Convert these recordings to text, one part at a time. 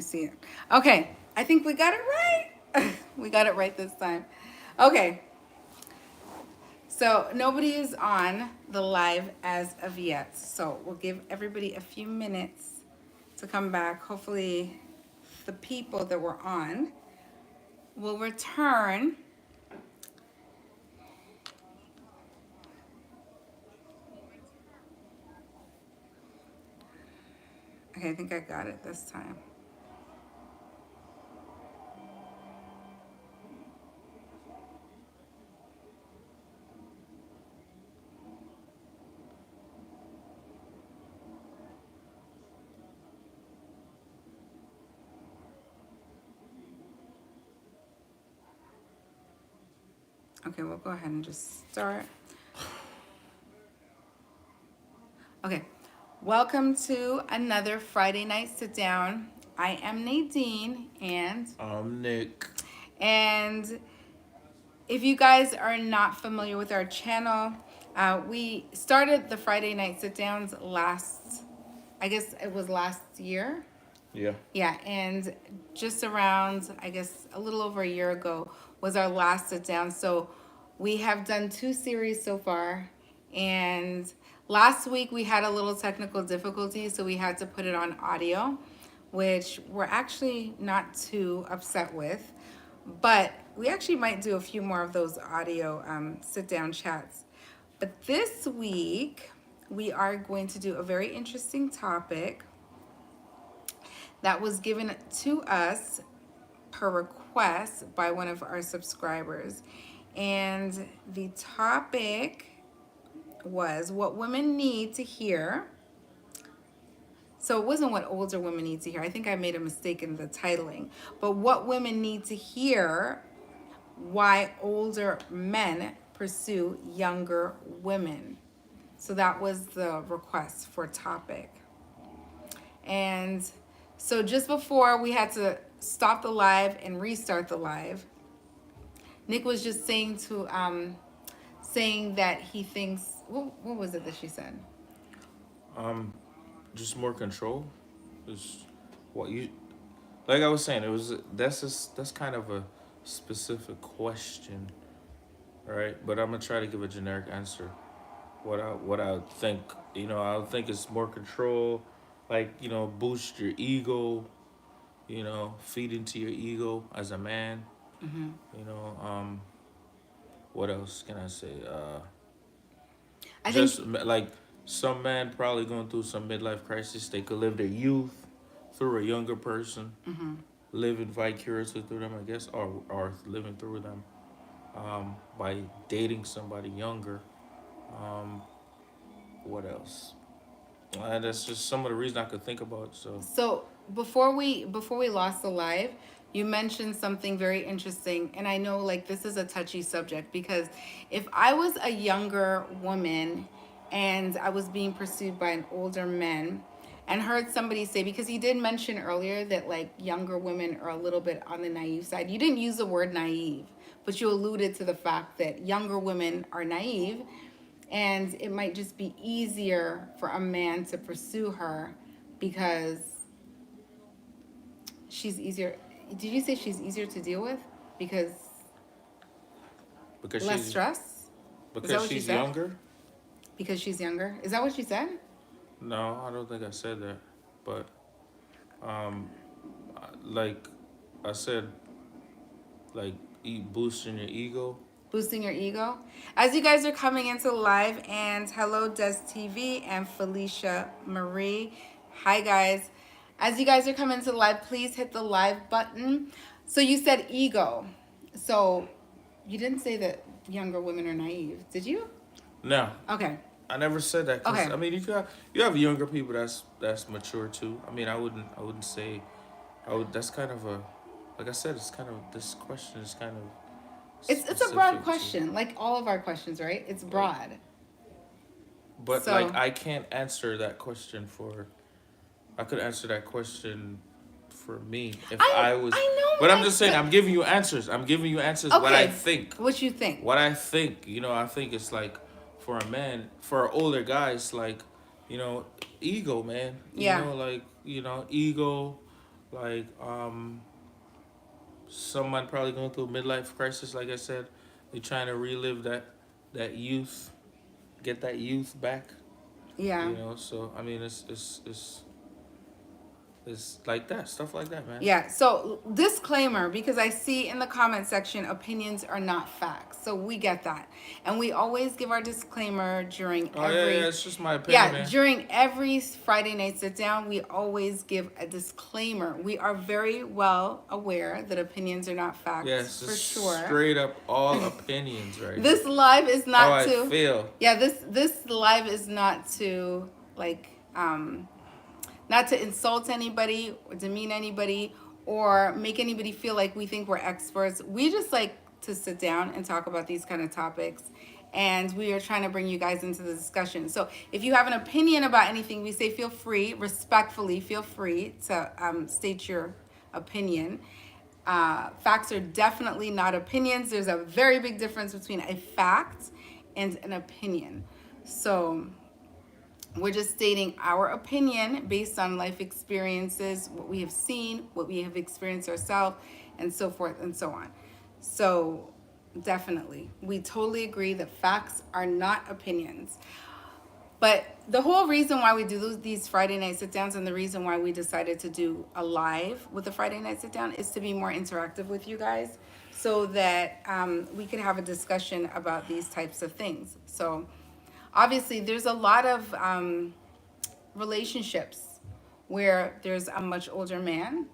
see it. Okay, I think we got it right. We got it right this time. Okay, so nobody is on the live as of yet. So we'll give everybody a few minutes to come back. Hopefully, the people that were on will return. Okay, I think I got it this time. Okay, we'll go ahead and just start. Okay, welcome to another Friday night sit down. I am Nadine, and I'm Nick. and if you guys are not familiar with our channel, we started the Friday night sit downs I guess it was last year. Yeah. Yeah, and just around, I guess, a little over a year ago was our last sit down. So we have done 2 series so far. And last week we had a little technical difficulty, so we had to put it on audio, which we're actually not too upset with. But we actually might do a few more of those audio sit down chats. But this week we are going to do a very interesting topic that was given to us per request by one of our subscribers. And the topic was what women need to hear. So it wasn't what older women need to hear. I think I made a mistake in the titling. But what women need to hear, why older men pursue younger women. So that was the request for topic. And so just before we had to stop the live and restart the live, Nick was just saying that he thinks what was it that she said? Um, just more control is what you like. I was saying, it was that's kind of a specific question, right? But I'm gonna try to give a generic answer. What I think, I would think it's more control, like boost your ego, feed into your ego as a man. Hmm. You know, what else can I say? I think. Like some man probably going through some midlife crisis. They could live their youth through a younger person, Hmm. living vicariously through them, I guess, or living through them by dating somebody younger. Um, what else? That's just some of the reason I could think about. So So before we lost the live, you mentioned something very interesting, and I know like this is a touchy subject because if I was a younger woman and I was being pursued by an older man and heard somebody say, because he did mention earlier that like younger women are a little bit on the naive side. You didn't use the word naive, but you alluded to the fact that younger women are naive and it might just be easier for a man to pursue her because she's easier. Did you say she's easier to deal with because because less she's stress? Is that because what you she's said? younger. Because she's younger. Is that what you said? No, I don't think I said that. But um, like I said, like boosting your ego. Boosting your ego. As you guys are coming into live, and hello Des TV and Felicia Marie. Hi guys. As you guys are coming into live, please hit the live button. So you said ego. So you didn't say that younger women are naive, did you? No, Okay. I never said that because Okay. I mean you have younger people that's mature too. I mean I wouldn't say I would. That's kind of a like I said. It's kind of this question is kind of It's a broad specific to question, like all of our questions, right? It's like, broad. but like So I can't answer that question for. I could answer that question for me if I was. I But know I'm Nick, just saying I'm giving you answers. I'm giving you answers. What I okay, think. what you think? What I think. I think it's like for a man, for older guys, like, ego, man. Yeah. Ego. like someone probably going through a midlife crisis. Like I said, they're trying to relive that youth, get that youth back. Yeah. So I mean, it's like that stuff like that, man. Yeah, so disclaimer, because I see in the comment section opinions are not facts. So we get that. And we always give our disclaimer during Oh yeah, yeah. every It's just my opinion, yeah, man. during every Friday night sit down, we always give a disclaimer. We are very well aware that opinions are not Yeah, facts it's for just sure. straight up all opinions right here. This live is How not I to feel. yeah, this live is not to like not to insult anybody or demean anybody or make anybody feel like we think we're experts. We just like to sit down and talk about these kind of topics. And we are trying to bring you guys into the discussion. So if you have an opinion about anything we say, feel free, respectfully, feel free to state your opinion. Facts are definitely not opinions. There's a very big difference between a fact and an opinion. So we're just stating our opinion based on life experiences, what we have seen, what we have experienced ourselves, and so forth and so on. So, definitely, we totally agree that facts are not opinions. But the whole reason why we do these Friday night sit downs and the reason why we decided to do a live with the Friday night sit down is to be more interactive with you guys so that we could have a discussion about these types of things. So, obviously, there's a lot of relationships where there's a much older man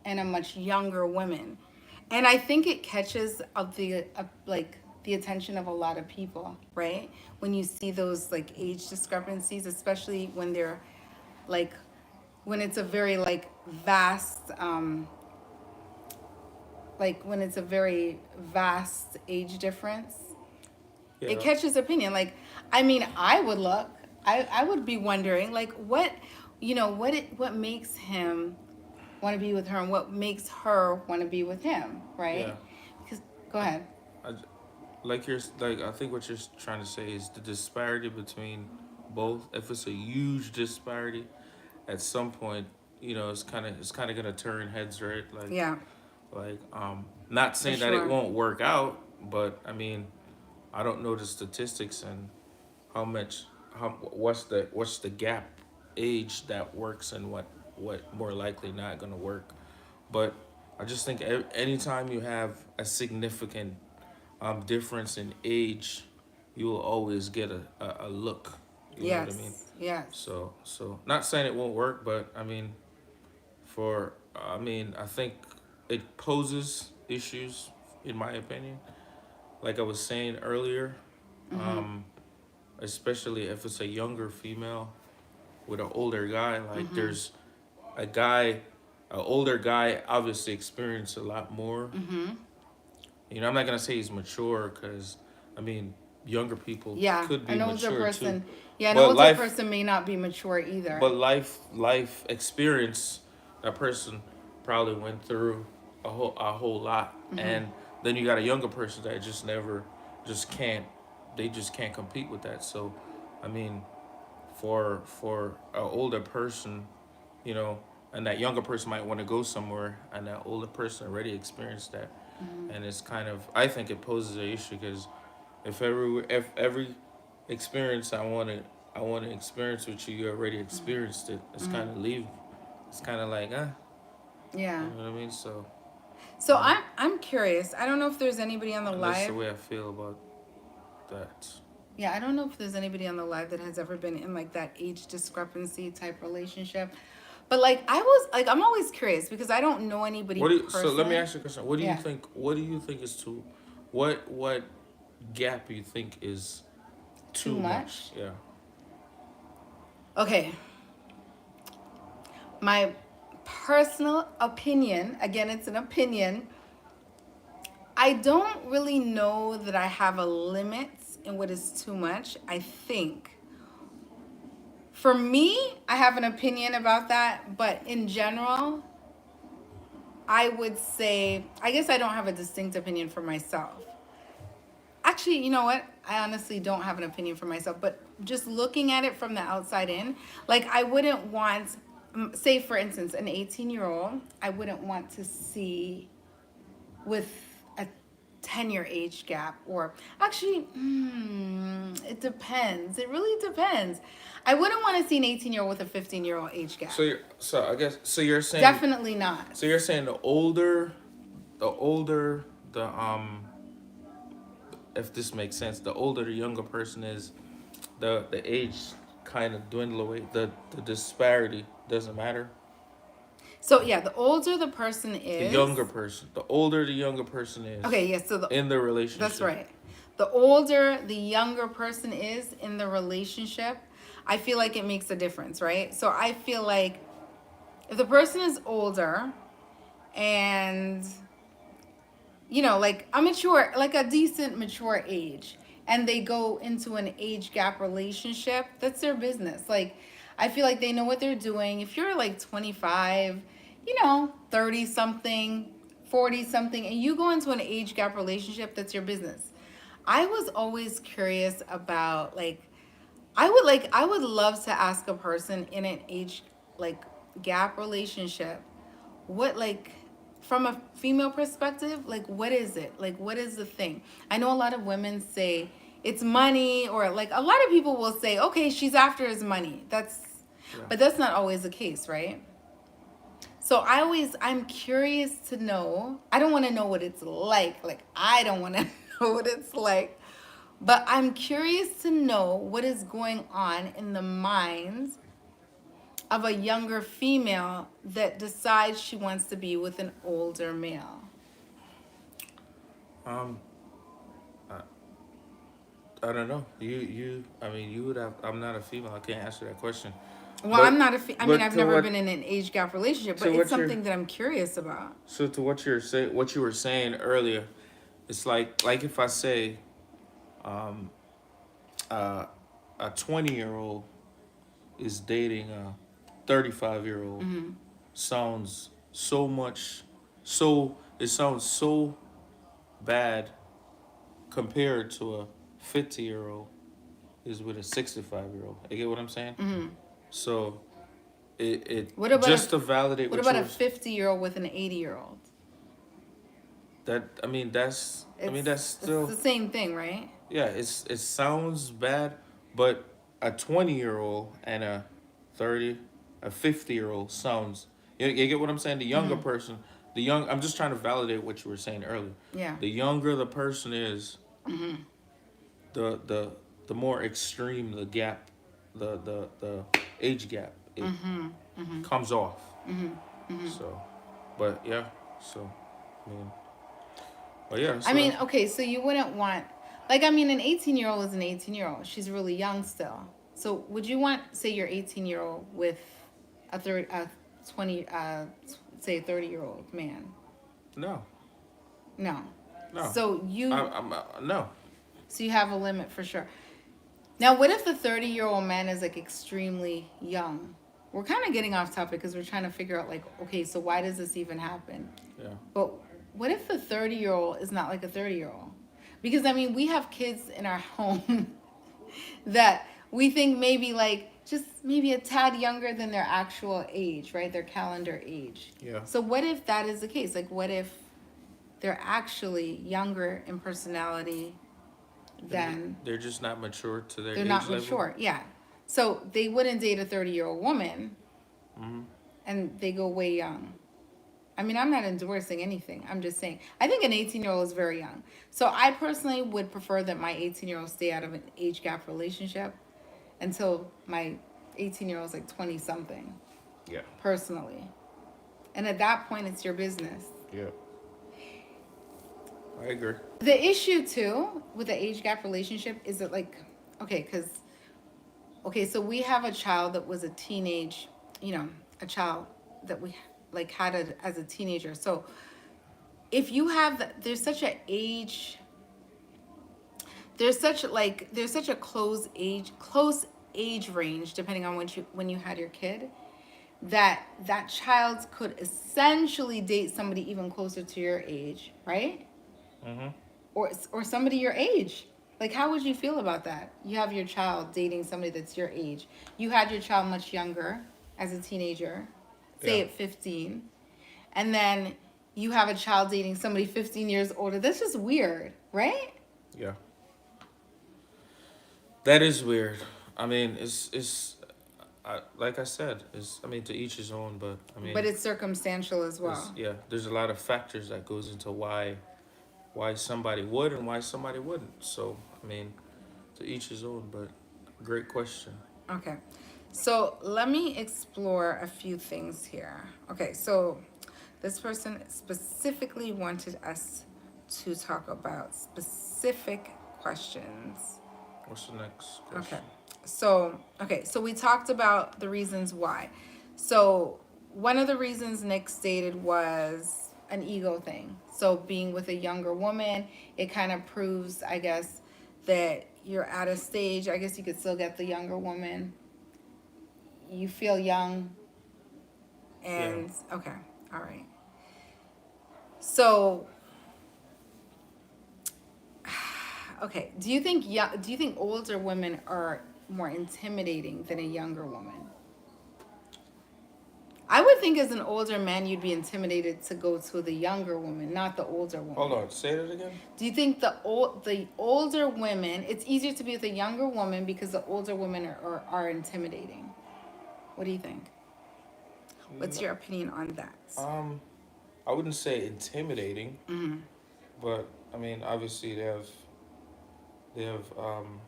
and a much younger woman, and I think it catches like the attention of a lot of people, right? When you see those like age discrepancies, especially when they're like when it's a very like vast like when it's a very vast age difference, it Yeah. catches opinion. Like, I mean, I would look, I would be wondering, like, what, what makes him want to be with her and what makes her want to be with him, Yeah. right? Because, go I, ahead. I, like I think what you're trying to say is the disparity between both. If it's a huge disparity, at some point, it's kind of gonna turn heads, right? Yeah, Not for saying that it sure. won't work out, but I mean, I don't know the statistics and how much how what's the gap age that works and what more likely not gonna work. But I just think anytime you have a significant difference in age, you will always get a look. You know what I mean? Yes, yes. So not saying it won't work, but I mean, I think it poses issues in my opinion. Like I was saying earlier, Mm-hmm. um, especially if it's a younger female with an older guy. Like Mm-hmm. there's a guy, an older guy, obviously experienced a lot more. Mm-hmm. I'm not gonna say he's mature because, I mean, younger people Yeah, could be an older mature too, person. Yeah, an but older life, person may not be mature either. but life experience, that person probably went through a whole lot, Mm-hmm. and then you got a younger person that just can't, they just can't compete with that. So, I mean, for an older person, you know, and that younger person might want to go somewhere, and that older person already experienced that, Mm-hmm. and it's kind of, I think it poses an issue because if every experience I want to experience with you, you already experienced it. It's Mm-hmm. kind of leave. It's kind of like Yeah. you know what I mean. So So um, I'm curious. I don't know if there's anybody on the and that's the live. way I feel about that. Yeah, I don't know if there's anybody on the live that has ever been in like that age discrepancy type relationship. But like I was like I'm always curious because I don't know anybody So let me personally. ask you a question. What do you Yeah, think? What do you think is too? What gap you think is too too much? much. Yeah. Okay. My personal opinion, again it's an opinion. I don't really know that I have a limit in what is too much. I think for me, I have an opinion about that, but in general, I would say, I guess I don't have a distinct opinion for myself. Actually, you know what? I honestly don't have an opinion for myself, but just looking at it from the outside in, like I wouldn't want say for instance, an 18-year-old, I wouldn't want to see with a 10-year age gap. Or actually, it depends. It really depends. I wouldn't want to see an 18-year-old with a 15-year-old age gap. So I guess so you're saying Definitely not. so you're saying the older the if this makes sense, the older the younger person is, the age kind of dwindle away. The disparity doesn't matter. So yeah, the older the person The is, younger person, the older the younger person is okay, yes, so in the that's relationship. right. The older the younger person is in the relationship, I feel like it makes a difference, right? So I feel like if the person is older and, like a mature, like a decent mature age, and they go into an age gap relationship, that's their business. Like, I feel like they know what they're doing. If you're like 25, 30 something, 40 something, and you go into an age gap relationship, that's your business. I was always curious about, like, I would love to ask a person in an age, like, gap relationship, what, like, from a female perspective, like, what is it, like, what is the thing? I know a lot of women say it's money, or like a lot of people will say, okay, she's after his money. Yeah. But that's not always the case, right? So I'm curious to know. I don't want to know what it's like. Like, I don't want to know what it's like. But I'm curious to know what is going on in the minds of a younger female that decides she wants to be with an older male. Um, I, I don't know. I mean, you would have. I'm not a female. I can't answer that question. Well, But I'm not I mean, I've to never what been in an age gap relationship, to but it's what you're something that I'm curious about. so to what you were saying earlier, it's like if I say, um, uh, a 20-year-old is dating a 35-year-old, sounds so much, so it sounds so bad compared to a 50-year-old is with a 65-year-old. You get what I'm saying? So it What about just to validate what what about you a were 50-year-old with an 80-year-old? that I mean that's It's still the same thing, right? yeah, it sounds bad, but a 20-year-old and a 50-year-old sounds. You get what I'm saying? The younger person, I'm just trying to validate what you were saying earlier. Yeah. The younger the person is, the the the more extreme the gap, the age gap, it comes off. So, but yeah, so I mean, but yeah, I so mean, that's okay, so you wouldn't want, like, I mean, an 18-year-old is an 18-year-old. She's really young still. So would you want, say, your 18-year-old with a 20, say, 30-year-old man? no, No. no, So no. so you have a limit for sure. Now, what if the 30-year-old man is like extremely young? We're kind of getting off topic because we're trying to figure out, like, okay, so why does this even happen? Yeah. But what if the 30-year-old is not like a 30-year-old? Because I mean, we have kids in our home that we think maybe, like, just maybe a tad younger than their actual age, right? Their calendar age. Yeah. So what if that is the case? Like, what if they're actually younger in personality than They're just not mature to their they're age not level. mature? Yeah. So they wouldn't date a 30-year-old woman, Hmm. and they go way young. I mean, I'm not endorsing anything. I'm just saying. I think an 18-year-old is very young. So I personally would prefer that my 18-year-old stay out of an age gap relationship until my 18-year-old is like 20 something, Yeah. personally. And at that point, it's your business. Yeah. I agree. The issue, too, with the age gap relationship is that, like, okay, so we have a child that was a teenage, a child that we, like, had as a teenager. So if you have, there's such a close age range, depending on when you had your kid, that child could essentially date somebody even closer to your age, right? Hmm. Or somebody your age. Like, how would you feel about that? You have your child dating somebody that's your age. You had your child much younger, as a teenager, say Yeah. at 15, and then you have a child dating somebody 15 years older. That's just weird, right? Yeah. That is weird. I mean, like I said, it's, I mean, to each his own, but I But mean, it's circumstantial as there's, well. yeah, there's a lot of factors that goes into why somebody would and why somebody wouldn't. So, I mean, to each his own, but great question. Okay. So let me explore a few things here. Okay, so this person specifically wanted us to talk about specific questions. What's the next Okay. question? So we talked about the reasons why. So one of the reasons Nick stated was an ego thing. So being with a younger woman, it kind of proves, I guess, that you're at a stage. I guess you could still get the younger woman. You feel young, Yeah. and okay, all right. So, okay, do you think older women are more intimidating than a younger woman? I would think as an older man, you'd be intimidated to go to the younger woman, not the older Hold woman. on. Say that again. Do you think the older women, it's easier to be with a younger woman because the older women are intimidating? What do you think? What's No, your opinion on that? I wouldn't say intimidating, Mm-hmm. but I mean, obviously they have um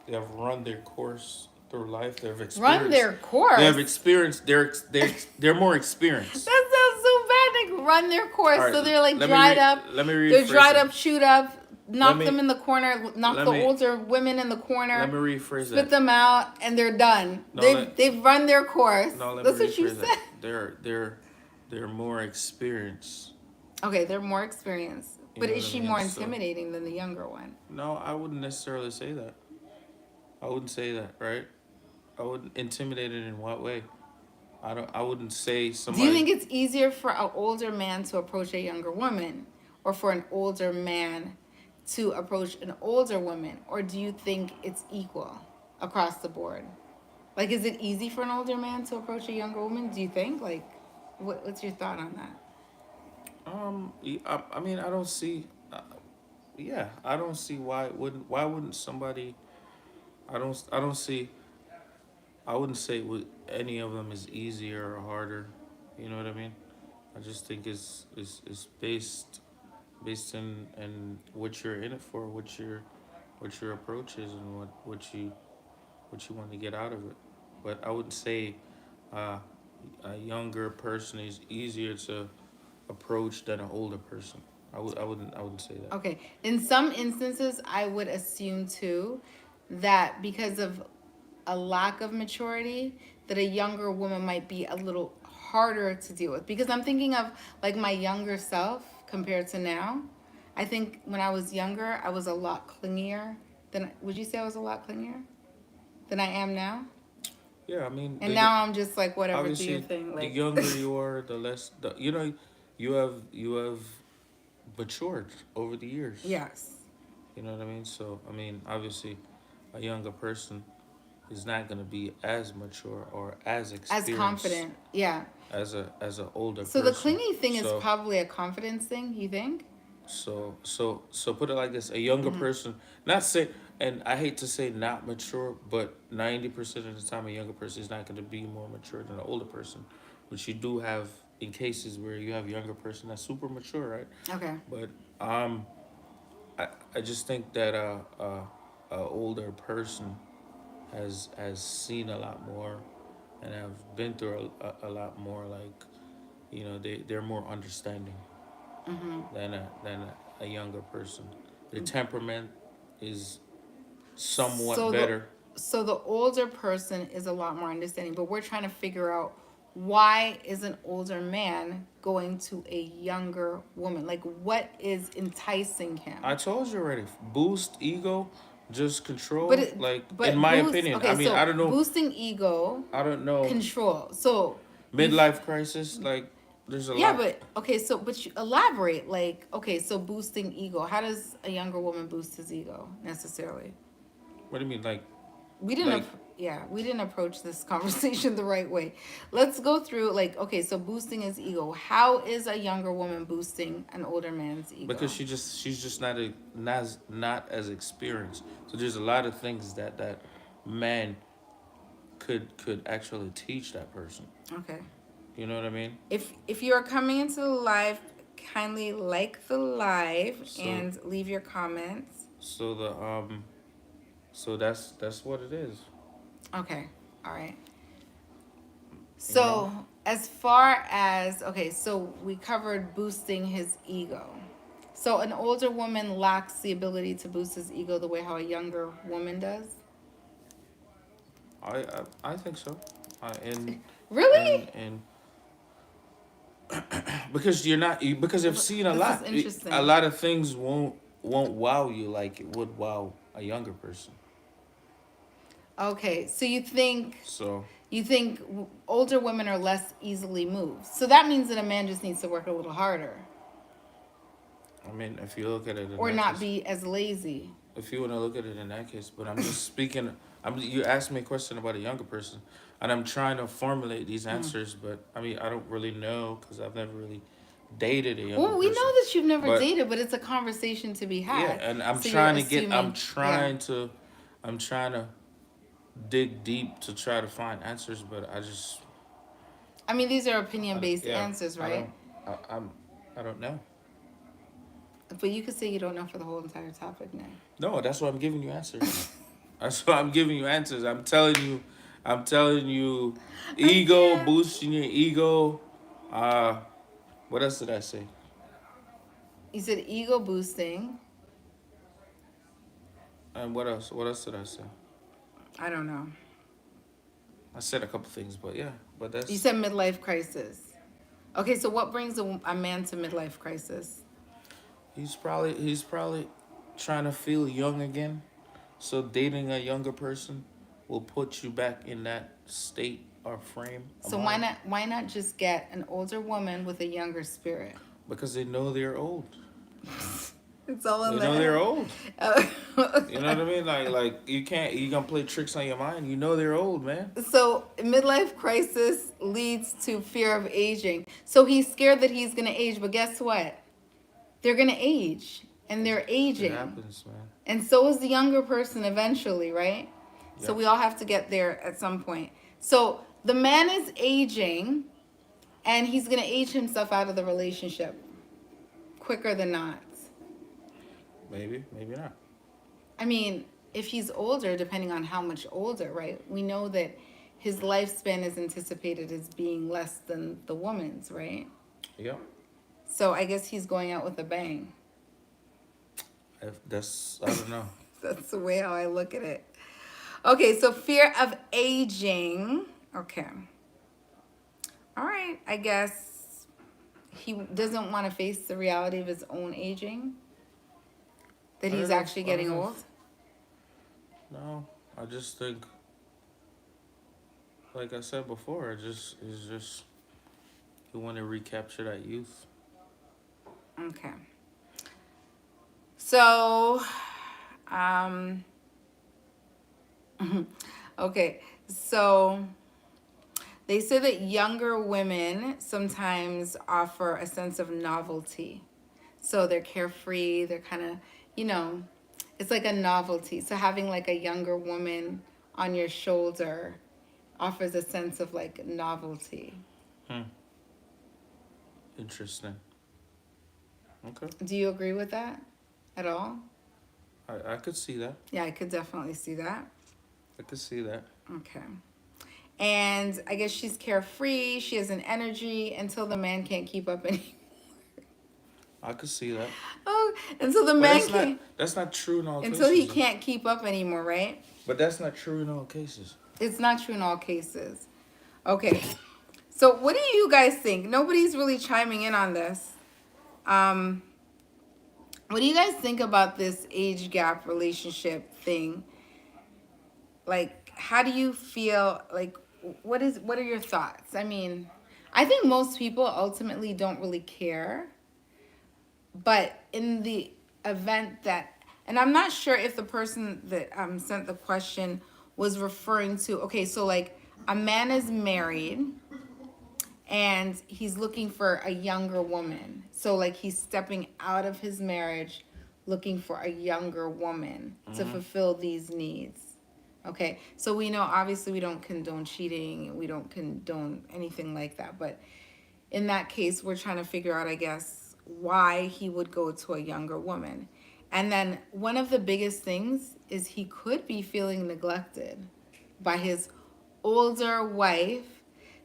they have run their course through life. They have Run experienced. their course. They have experience. They're more experienced. That sounds so bad. They run their course, All right. so they're like Let me dried up. let me They're rephrase dried it. up, chewed up. Let Knock me them in the corner. Knock let the me older women in the let corner. me rephrase Spit that. them out, and they're done. No, They've run their course. No, let me That's what you rephrase said. that. They're more experienced. Okay, they're more experienced. You But know is what I she mean? more So intimidating than the younger one? no, I wouldn't necessarily say that. I wouldn't say that, right? I wouldn't intimidate it in what way? I don't. I wouldn't say Do you somebody. think it's easier for an older man to approach a younger woman, or for an older man to approach an older woman, or do you think it's equal across the board? Like, is it easy for an older man to approach a younger woman? Do you think? Like, what's your thought on that? I mean, I don't see. Yeah, I don't see why wouldn't. Why wouldn't somebody? I don't. I don't see. I wouldn't say any of them is easier or harder. You know what I mean? I just think it's based in what you're in it for, what your approach is, and what you want to get out of it. But I would say uh, a younger person is easier to approach than an older person. I wouldn't say that. Okay. In some instances, I would assume too that because of a lack of maturity, that a younger woman might be a little harder to deal with. Because I'm thinking of like my younger self compared to now. I think when I was younger, I was a lot clingier than. Would you say I was a lot clingier than I am now? Yeah, I mean, And now I'm just like whatever, do your obviously thing. the Like, younger you are, the less you have matured over the years. yes, You know what I mean? So I mean, obviously, a younger person is not going to be as mature or as as experienced confident. Yeah. as a older So the person. clingy thing is So probably a confidence thing. You think? so put it like this: a younger Mm-hmm. person, not say, and I hate to say not mature, but 90% of the time, a younger person is not going to be more mature than an older person, which you do have in cases where you have a younger person that's super mature, right? Okay. But um, I just think that a older person has seen a lot more and have been through a lot more. Like, you know, they're more understanding than a younger person. Their temperament is somewhat So the better. so the older person is a lot more understanding, but we're trying to figure out why is an older man going to a younger woman? Like what is enticing him? I told you already. Boost ego, just But control. Like, in but my boost opinion, I okay, mean, so I don't know. boosting ego, I don't know. control. So you Midlife crisis. Like, there's a yeah, lot. but okay, so but you elaborate like okay, so boosting ego. How does a younger woman boost his ego necessarily? What do you mean? Like, We didn't, Like yeah, we didn't approach this conversation the right way. Let's go through, like, okay, so boosting his ego. How is a younger woman boosting an older man's because ego? she's just not as experienced. So there's a lot of things that man could actually teach that person. Okay. You know what I mean? If you are coming into the live, kindly like the live So and leave your comments. so the so that's what it is. Okay. All right. You know? So, as far as, okay, so we covered boosting his ego. So, an older woman lacks the ability to boost his ego the way how a younger woman does. I think so. And Really? and because you're not because I've seen a This is lot. A interesting. lot of things won't wow you like it would wow a younger person. Okay, so So older women are less easily moved. So that means that a man just needs to work a little harder I mean, if you look at it in or that not case, be as lazy. if you want to look at it in that case, but I'm just speaking. You asked me a question about a younger person, and I'm trying to formulate these Mm. answers, but I mean, I don't really know because I've never really dated a younger Well, we know person. that you've never But dated, but it's a conversation to be yeah, had. and I'm So you're trying to get. assuming, yeah. I'm trying to dig deep to try to find answers, but I just. I mean, these are opinion based Yeah, answers, I right? don't. I'm. I don't know. But you could say you don't know for the whole entire topic now. No, that's why I'm giving you answers. That's why I'm giving you answers. I'm telling you. I'm telling you. I Ego, can't. boosting your ego. Uh, what else did I say? You said ego boosting. And what else? What else did I say? I don't know. I said a couple things, but yeah, but You that's said midlife crisis. Okay, so what brings a man to midlife crisis? he's probably trying to feel young again. So dating a younger person will put you back in that state or frame of So mind why not just get an older woman with a younger spirit? because they know they're old. It's all in They the know they're head. old. You know what I mean? Like you gonna play tricks on your mind. You know they're old, man. So midlife crisis leads to fear of aging. So he's scared that he's gonna age, but guess what? They're gonna age and they're It aging. happens, man. And so is the younger person eventually, right? So Yep. we all have to get there at some point. So the man is aging and he's going to age himself out of the relationship quicker than not. Maybe, maybe not. I mean, if he's older, depending on how much older, right? We know that his lifespan is anticipated as being less than the woman's, right? Yep. So I guess he's going out with a bang. If that's I don't know. That's the way how I look at it. Okay, so fear of aging. Okay. All right, I guess he doesn't want to face the reality of his own aging. That I he's don't know. actually I don't getting know. old. No, I just think, like I said before, it's just you want to recapture that youth. Okay. So, um, okay. So they say that younger women sometimes offer a sense of novelty. So they're carefree, they're kind of, you know, it's like a novelty. So having like a younger woman on your shoulder offers a sense of like novelty. Hmm. Interesting. Okay. Do you agree with that at all? I could see that. Yeah, I could definitely see that. I could see that. Okay. And I guess she's carefree, she has an energy until the man can't keep up any. I could see that. Oh, until the But man can't, that's not true in all until he cases. can't keep up anymore, right? But that's not true in all cases. It's not true in all cases. Okay. So what do you guys think? Nobody's really chiming in on this. Um, what do you guys think about this age gap relationship thing? Like, how do you feel? Like, what are your thoughts? I mean, I think most people ultimately don't really care. But in the event that, and I'm not sure if the person that sent the question was referring to, okay, so like a man is married and he's looking for a younger woman. So like he's stepping out of his marriage looking for a younger woman to Mm-hmm. fulfill these needs. Okay, so we know obviously we don't condone cheating, we don't condone anything like that, but in that case, we're trying to figure out, I guess, why he would go to a younger woman. And then one of the biggest things is he could be feeling neglected by his older wife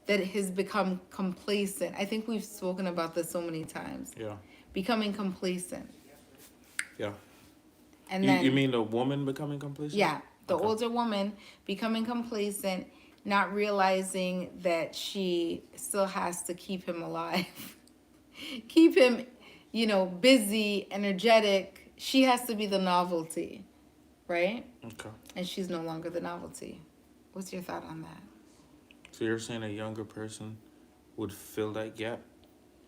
that has become complacent. I think we've spoken about this so many times. Yeah. Becoming complacent. Yeah. And You then, mean the woman becoming complacent? yeah, the Okay. older woman becoming complacent, not realizing that she still has to keep him alive. Keep him, busy, energetic. She has to be the novelty, right? Okay. And she's no longer the novelty. What's your thought on that? So you're saying a younger person would fill that gap,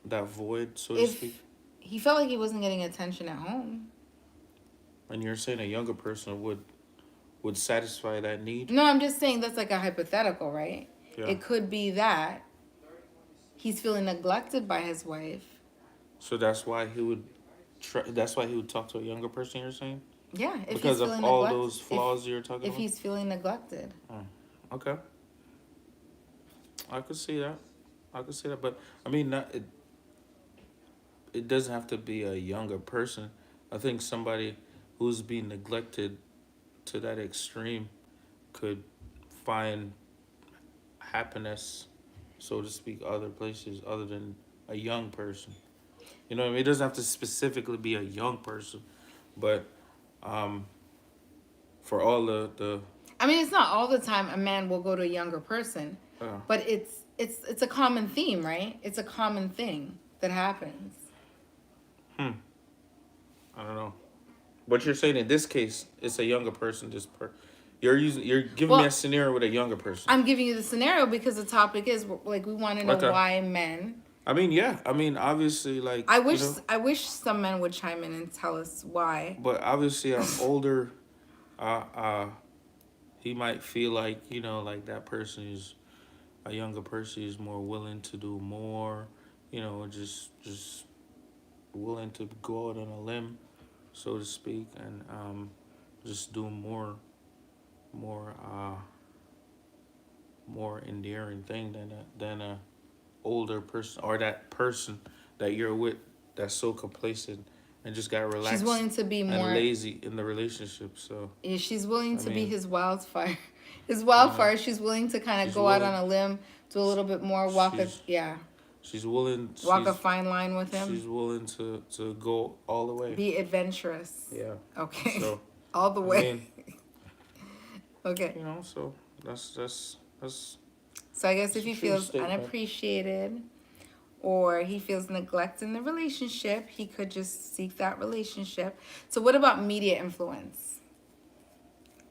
that void, so to If speak? he felt like he wasn't getting attention at home. And you're saying a younger person would satisfy that need? No, I'm just saying that's like a hypothetical, right? Yeah. It could be that he's feeling neglected by his wife. So that's why he would that's why he would talk to a younger person, you're saying? Yeah, if Because he's of feeling all neglected. those flaws you're talking If about? he's feeling neglected. Oh, okay. I could see that. I could see that, but I mean, not it doesn't have to be a younger person. I think somebody who's being neglected to that extreme could find happiness, so to speak, other places other than a young person. You know what I mean? It doesn't have to specifically be a young person, but um, for all the I mean, it's not all the time a man will go to a younger person, uh, but it's a common theme, right? It's a common thing that happens. I don't know. What you're saying in this case, it's a younger person. You're giving me a Well, scenario with a younger person. I'm giving you the scenario because the topic is like we want to know Okay. why men. I mean, yeah. I mean, obviously, like I wish I wish some men would chime in and tell us why. but obviously, an older, he might feel like like that person is a younger person is more willing to do more, just willing to go out on a limb, so to speak, and just do more more endearing thing than a older person or that person that you're with that's so complacent and just got She's relaxed willing to be and more. lazy in the relationship. So Yeah, she's willing I to be mean, his wildfire. His you know, wildfire. She's willing to kind of she's go out on willing. a limb, do a little bit more, She's yeah, she's willing. walk a fine line with She's him, willing to go all the way. be adventurous. Yeah. Okay, So all the I way. mean, Okay. so that's So I guess it's if a he true feels statement. unappreciated or he feels neglect in the relationship, he could just seek that relationship. So what about media influence?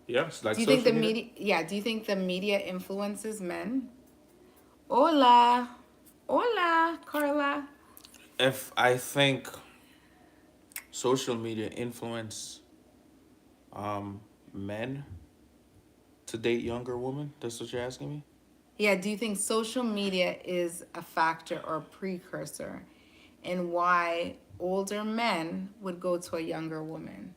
Yeah, it's like Do you think the social media. do you think the media influences men? Hola. Hola, Carla. If I think social media influence men to date younger women, that's what you're asking me? Yeah, do you think social media is a factor or a precursor in why older men would go to a younger woman?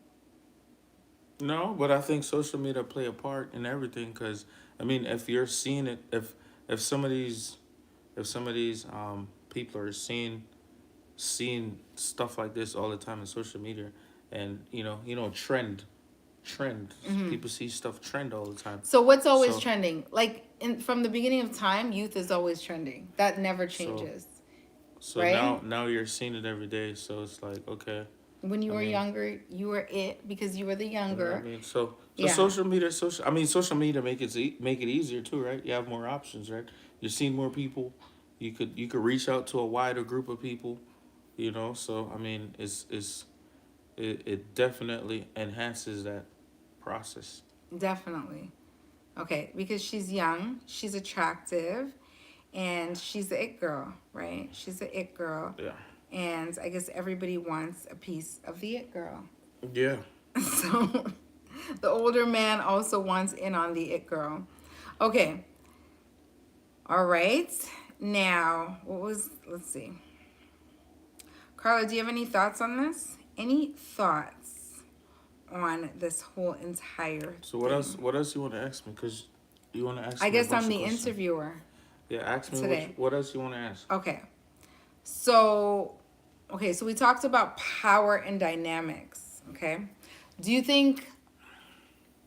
No, but I think social media play a part in everything because I mean, if you're seeing it, if some of these people are seeing stuff like this all the time in social media, and trend people see stuff trend all the time. So what's always So trending? Like from the beginning of time, youth is always trending. That never so changes, so right? now you're seeing it every day. So it's like okay, When you I were mean. younger, you were it because you were the You know what I younger. mean? So Yeah. social media make it easier too, right? You have more options, right? You're seeing more people. You could reach out to a wider group of people, So I mean, it definitely enhances that process. Definitely. Okay, because she's young, she's attractive, and she's the it girl, right? She's the it girl. Yeah. And I guess everybody wants a piece of the it girl. Yeah. So The older man also wants in on the it girl. Okay. All right. Now, let's see. Carla, do you have any thoughts on this? Any thoughts on this whole entire So what else? thing? What else you want to ask me? Cause you want to ask I me a guess I'm bunch of the questions. interviewer Yeah, ask me today. what else you want to ask. Okay. So, okay, so we talked about power and dynamics, okay? Do you think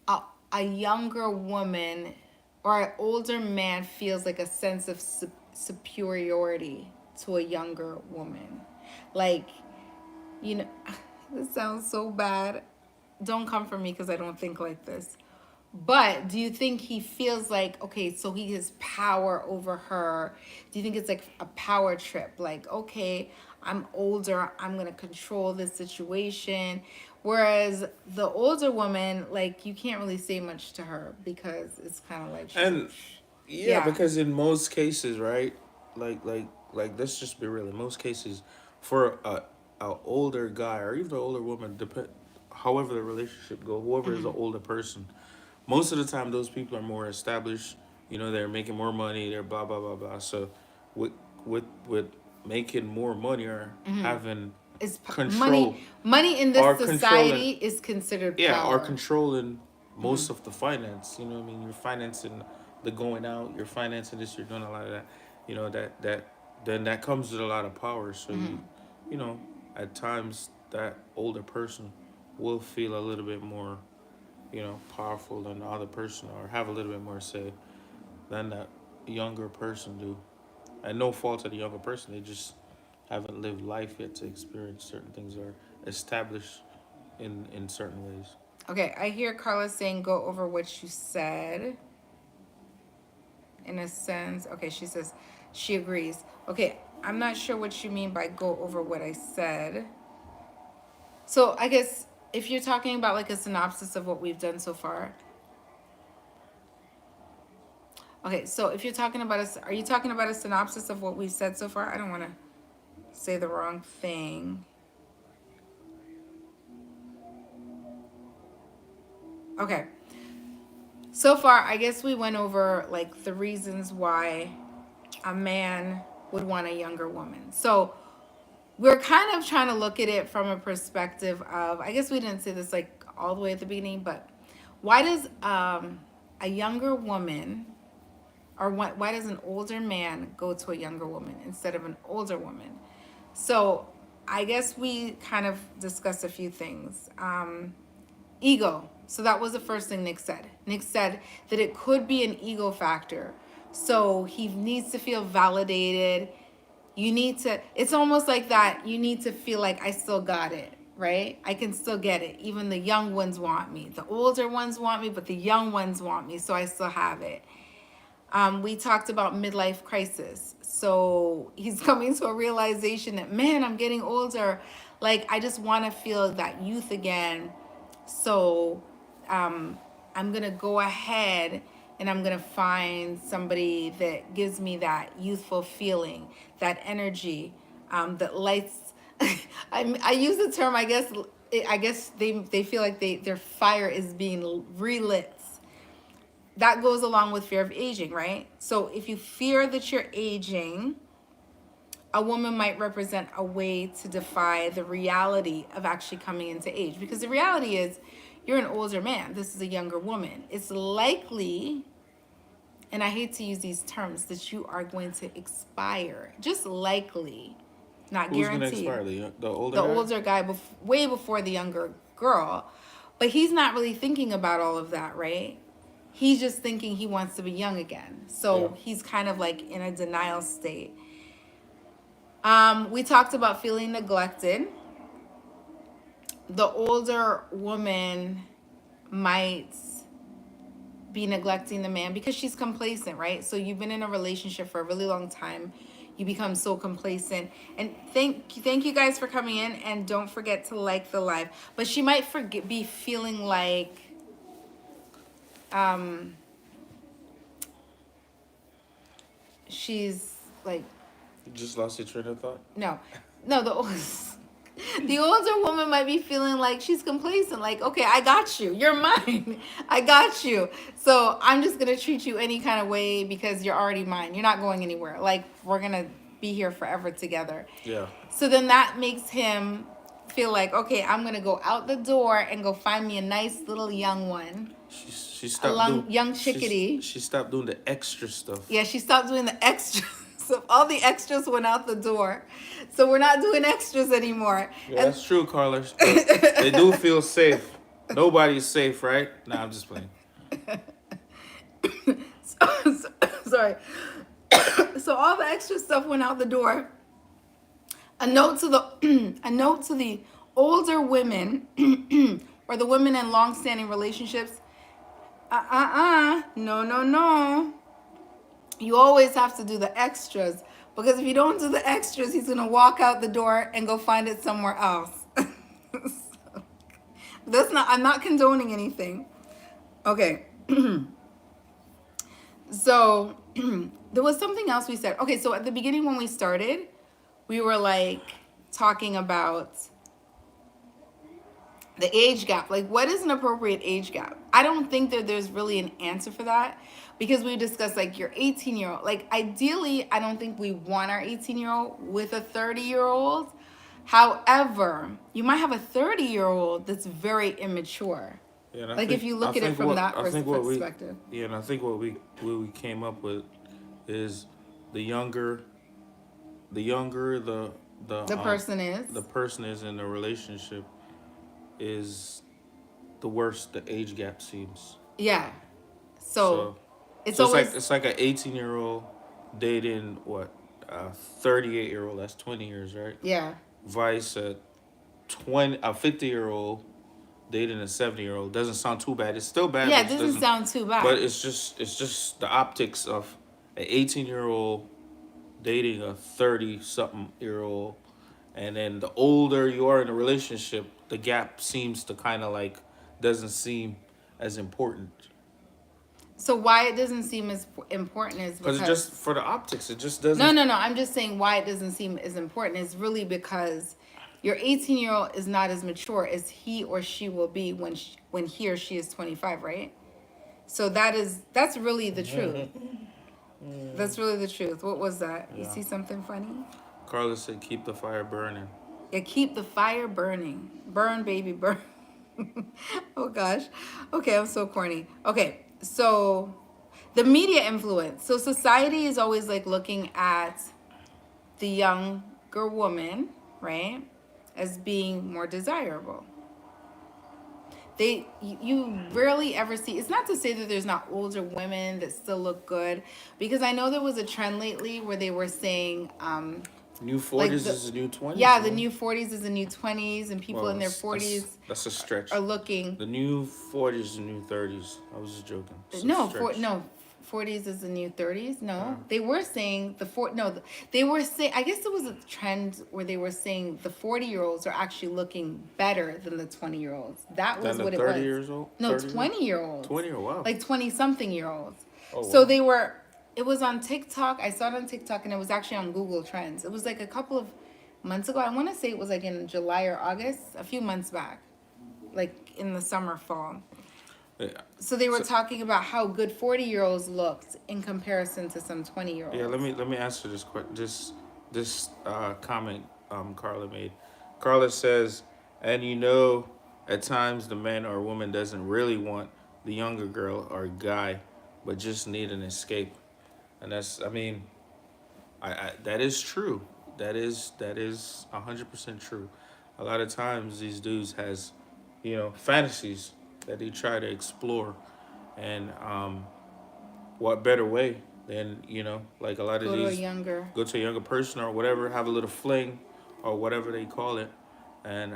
a, a younger woman or an older man feels like a sense of superiority to a younger woman? Like, you know, this sounds so bad. Don't come for me because I don't think like this. But do you think he feels like, okay, so he has power over her? Do you think it's like a power trip? Like, okay, I'm older, I'm gonna control this situation. Whereas the older woman, like, you can't really say much to her because it's kind of like she's like, And yeah, yeah. because in most cases, right? Like let's just be real. In most cases, for a older guy or even an older woman, depend however the relationship go, whoever is the older person, most of the time those people are more established. You know, they're making more money. They're blah blah blah blah. So, with with making more money or having It's money. control Money in this or controlling, society is considered yeah, or power. controlling most of the finance. You know what I mean? You're financing the going out, you're financing this, you're doing a lot of that. You know, that then that comes with a lot of power. So you know, at times that older person will feel a little bit more, you know, powerful than the other person or have a little bit more say than that younger person do. And no fault of the younger person, they just haven't lived life yet to experience certain things or establish in certain ways. Okay, I hear Carla saying go over what you said in a sense. Okay, she says she agrees. Okay, I'm not sure what you mean by go over what I said. So I guess if you're talking about like a synopsis of what we've done so far. Okay, so if you're talking about are you talking about a synopsis of what we've said so far? I don't want to say the wrong thing. Okay. So far, I guess we went over like the reasons why a man would want a younger woman. So we're kind of trying to look at it from a perspective of, I guess we didn't say this like all the way at the beginning, but why does a younger woman or why does an older man go to a younger woman instead of an older woman? So I guess we kind of discussed a few things. Ego. So that was the first thing Nick said. Nick said that it could be an ego factor. So he needs to feel validated. You need to, it's almost like that. You need to feel like I still got it, right? I can still get it. Even the young ones want me. The older ones want me, but the young ones want me. So I still have it. We talked about midlife crisis. So he's coming to a realization that, man, I'm getting older. Like, I just want to feel that youth again. So I'm going to go ahead and I'm going to find somebody that gives me that youthful feeling, that energy, that lights. I use the term, I guess they feel like their fire is being relit. That goes along with fear of aging, right? So if you fear that you're aging, a woman might represent a way to defy the reality of actually coming into age. Because the reality is, you're an older man. This is a younger woman. It's likely, and I hate to use these terms, that you are going to expire. Just likely, not Who's gonna guaranteed. expire? The older The guy? older guy, way before the younger girl. But he's not really thinking about all of that, right? He's just thinking he wants to be young again. Yeah. So he's kind of like in a denial state. We talked about feeling neglected. The older woman might be neglecting the man because she's complacent, right? So you've been in a relationship for a really long time. You become so complacent. And thank you guys for coming in, and don't forget to like the live. But she might be feeling like she's like You just lost your train of thought? no, no, the The older woman might be feeling like she's complacent, like, okay, I got you. You're mine. I got you. So I'm just going to treat you any kind of way because you're already mine. You're not going anywhere. Like, we're going to be here forever together. Yeah. So then that makes him feel like, okay, I'm going to go out the door and go find me a nice little young one, She a stopped doing young chickadee. she stopped doing the extra stuff. Yeah, she stopped doing the extras. So all the extras went out the door. So we're not doing extras anymore. Yeah, that's true, Carlos. But they do feel safe. Nobody's safe, right? Nah, I'm just playing. Sorry. So all the extra stuff went out the door. A note to the a note to the older women or the women in long-standing relationships. No, no, no. You always have to do the extras because if you don't do the extras, he's gonna walk out the door and go find it somewhere else. So, that's not. I'm not condoning anything. Okay. So there was something else we said. Okay, so at the beginning when we started, we were like talking about the age gap. Like, what is an appropriate age gap? I don't think that there's really an answer for that because we discussed like your 18-year-old. Like, ideally, I don't think we want our 18-year-old with a 30-year-old. However, you might have a 30-year-old that's very immature. Yeah, and Like, if you look at it from that perspective. Yeah, and I think what we came up with is the younger The person is. the person is in the relationship is the worse the age gap seems. Yeah. So, So it's so always it's like an 18-year-old dating what a 38-year-old. That's 20 years, right? yeah. Vice a 50-year-old dating a 70-year-old doesn't sound too bad. It's still bad. Yeah, But it doesn't sound too bad. But it's just the optics of an 18-year-old dating a 30-something-year-old, and then the older you are in a relationship, the gap seems to kind of like doesn't seem as important. So why it doesn't seem as important is Because because it just for the optics, it just doesn't. no. I'm just saying why it doesn't seem as important is really because your 18-year-old is not as mature as he or she will be when he or she is 25, right? So that's really the truth. That's really the truth. What was that? You Yeah. see something funny? Carlos said, "Keep the fire burning." Yeah, keep the fire burning. Burn, baby, burn. Oh gosh. Okay, I'm so corny. Okay, so the media influence. So society is always like looking at the younger woman, right, as being more desirable. You rarely ever see. It's not to say that there's not older women that still look good, because I know there was a trend lately where they were saying New 40s like is the new 20s. yeah, the man. new 40s is the new 20s, and people in their 40s That's a stretch. are looking. The new 40s is the new 30s. I was just joking. It's a No, stretch. 40s is the new 30s. No, Yeah. they were saying they were saying. I guess there was a trend where they were saying the 40-year-olds are actually looking better than the 20-year-olds. That was Then the what it 30 was. years old. No, 30 20-year-olds. 20 or wow. Like 20-something-year-olds. Oh, So wow. they were. It was on TikTok. I saw it on TikTok, and it was actually on Google Trends. It was like a couple of months ago. I want to say it was like in July or August, a few months back, like in the summer, fall. Yeah. So they were talking about how good 40-year-olds looked in comparison to some 20-year-olds. Yeah, let me answer this comment Carla made. Carla says, and at times the man or woman doesn't really want the younger girl or guy, but just need an escape, and that's I that is true. That is 100% true. A lot of times these dudes has, fantasies that they try to explore, and what better way than like a lot of Go to a these younger. go to a younger person or whatever, have a little fling or whatever they call it, and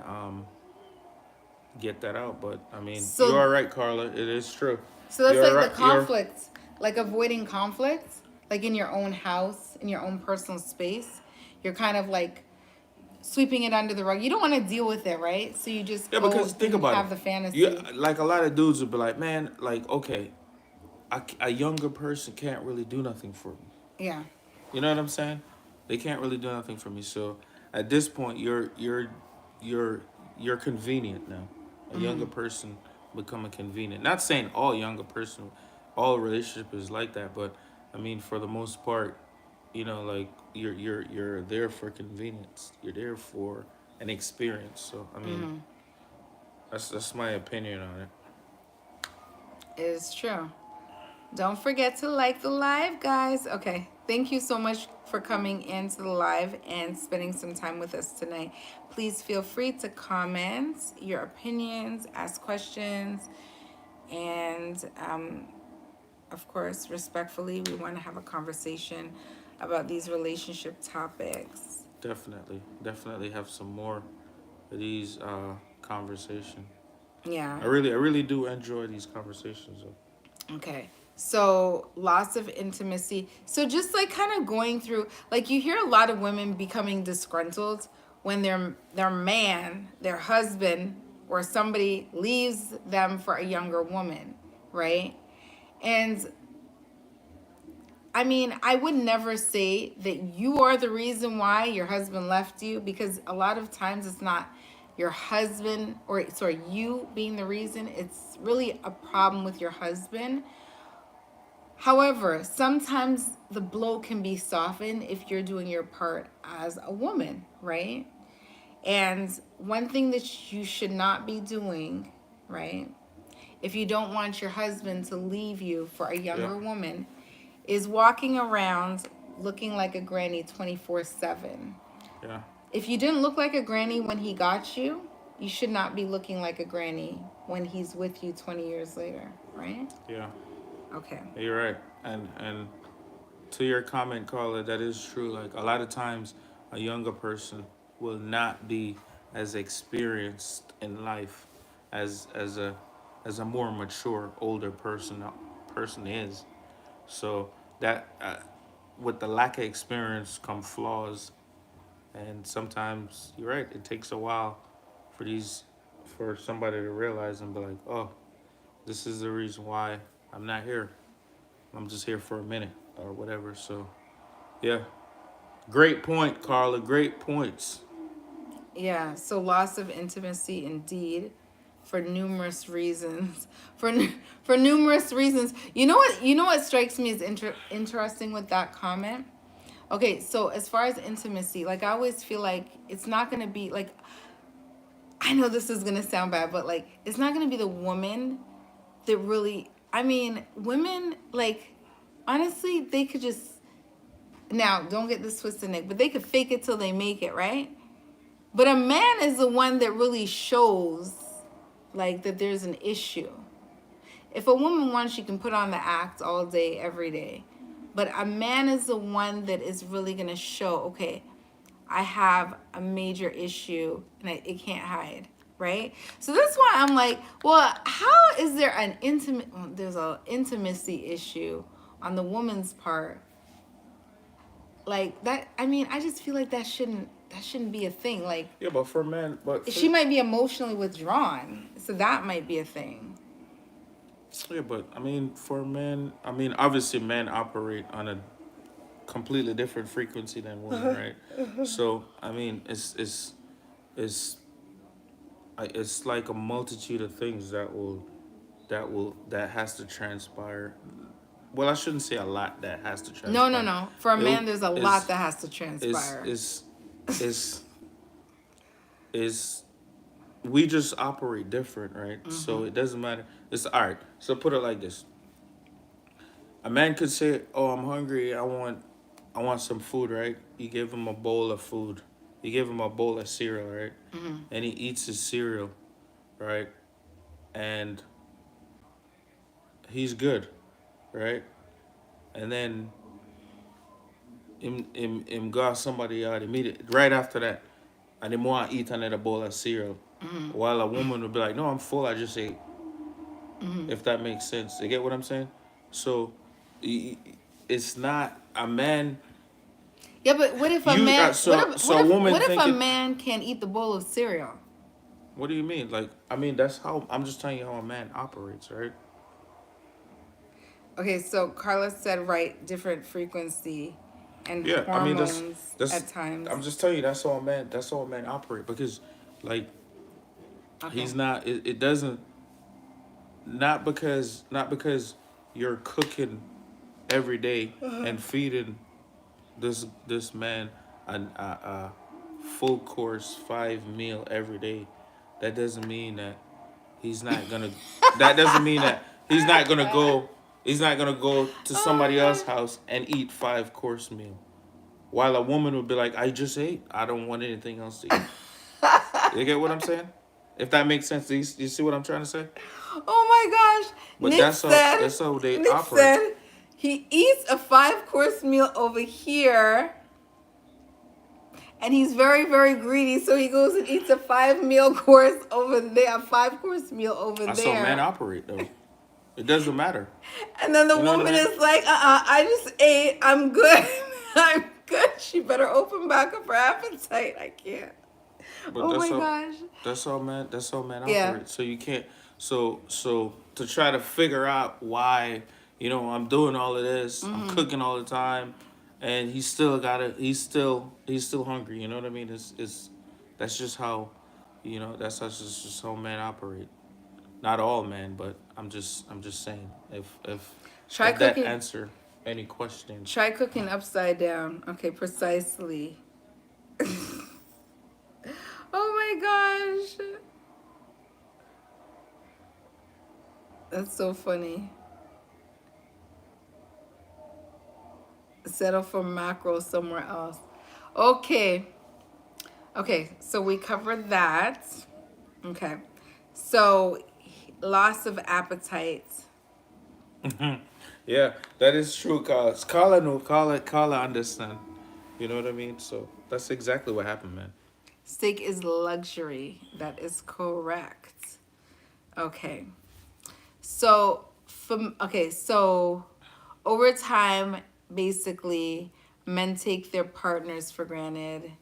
get that out. But I mean, So- you are right, Carla. It is true. So that's You're like right- the conflict, like avoiding conflict, like in your own house, in your own personal space. You're kind of like sweeping it under the rug. You don't want to deal with it, right? So you just Yeah, go because think and about have it. the fantasy. You like a lot of dudes would be like, man, like okay, a younger person can't really do nothing for me. Yeah. You know what I'm saying? They can't really do nothing for me. So at this point, you're you're you're convenient now. A younger person becoming convenient. Not saying all younger person, all relationship is like that, but I mean for the most part, like you're there for convenience. You're there for an experience. So I mean, that's my opinion on it. It is true. Don't forget to like the live, guys. Okay. Thank you so much for coming into the live and spending some time with us tonight. Please feel free to comment your opinions, ask questions, and of course, respectfully, we want to have a conversation about these relationship topics. Definitely have some more of these conversation. Yeah. I really do enjoy these conversations. Though. Okay. So lots of intimacy. So just like kind of going through, like you hear a lot of women becoming disgruntled when their man, their husband, or somebody leaves them for a younger woman, right? And I mean, I would never say that you are the reason why your husband left you, because a lot of times it's not your husband, or sorry, you being the reason. It's really a problem with your husband. However, sometimes the blow can be softened if you're doing your part as a woman, right? And one thing that you should not be doing, right, if you don't want your husband to leave you for a Yeah, younger woman, is walking around looking like a granny 24/7. yeah, If you didn't look like a granny when he got you, you should not be looking like a granny when he's with you 20 years later, right? yeah. Okay. You're right. And to your comment, Carla, that is true. Like a lot of times, a younger person will not be as experienced in life as a more mature older person is. So that with the lack of experience come flaws, and sometimes you're right. It takes a while for these for somebody to realize and be like, oh, this is the reason why I'm not here. I'm just here for a minute or whatever. So yeah, great point, Carla. Great points. Yeah, so loss of intimacy indeed for numerous reasons. For for numerous reasons. You know what strikes me as interesting with that comment? Okay, so as far as intimacy, like I always feel like it's not going to be like, I know this is going to sound bad, but like it's not going to be the woman that really, I mean, women like honestly, they could just, now don't get this twisted, Nick, but they could fake it till they make it, right? But a man is the one that really shows like that there's an issue. If a woman wants, she can put on the act all day, every day. But a man is the one that is really going to show, okay, I have a major issue and it can't hide, right? So that's why I'm like, well, how is there an intimate, well, there's an intimacy issue on the woman's part? Like that, I mean, I just feel like that shouldn't be a thing. Like Yeah, but for men, she might be emotionally withdrawn, so that might be a thing. yeah, but I mean, for men, I mean, obviously, men operate on a completely different frequency than women, right? So I mean, it's it's like a multitude of things that has to transpire. Well, I shouldn't say a lot that has to No, no, transpire. no. For a It man, there's a lot is that has to is transpire. is is is we just operate different, right? So it doesn't matter. It's all right. So put it like this: a man could say, "Oh, I'm hungry. I want some food." Right? You give him a bowl of food. You give him a bowl of cereal, right? And he eats his cereal, right? And he's good, right? And then him got somebody out immediately right after that, and him want to eat another bowl of cereal, while a woman would be like, "No, I'm full. I just ate." If that makes sense, you get what I'm saying? So, it's not a man. Yeah, but what if a You man? What so if so a woman what if a thinking. man can't eat the bowl of cereal? What do you mean? Like, I mean, that's how I'm just telling you how a man operates, right? Okay, so Carla said right, different frequency and Yeah, I mean hormones that's at times. I'm just telling you that's how a man operate because Like Okay. he's not. It doesn't. Not because you're cooking every day and feeding this man a full course 5 meal every day. That doesn't mean that he's not gonna. That doesn't mean that he's not gonna go. He's not gonna go to somebody else's Oh house and eat 5 course meal. While a woman would be like, "I just ate. I don't want anything else to eat." You get what I'm saying? If that makes sense, do you see what I'm trying to say? oh my gosh. But that's how they Nick operate. said he eats a 5 course meal over here and he's very, very greedy. So he goes and eats a 5 meal course over there, a 5 course meal over That's how men there. operate, though. It doesn't matter. And then the You know what I woman mean? is like, I just ate. I'm good. I'm good. She better open back up her appetite. I can't. But Oh my gosh. that's how men Yeah. operate. So you can't. So to try to figure out why, I'm doing all of this, I'm cooking all the time, and he's still hungry. You know what I mean? It's that's just how, just how men operate. Not all men, but I'm just saying. Try If that cooking. answer any question. Try cooking upside down. Okay, precisely. Oh my gosh. That's so funny. Settle for macro somewhere else. Okay. Okay, so we covered that. Okay. So loss of appetite. Yeah, that is true, Carla. Carla, no, Carla understand. You know what I mean? So that's exactly what happened, man. Steak is luxury. That is correct. Okay. So over time, basically, men take their partners for granted.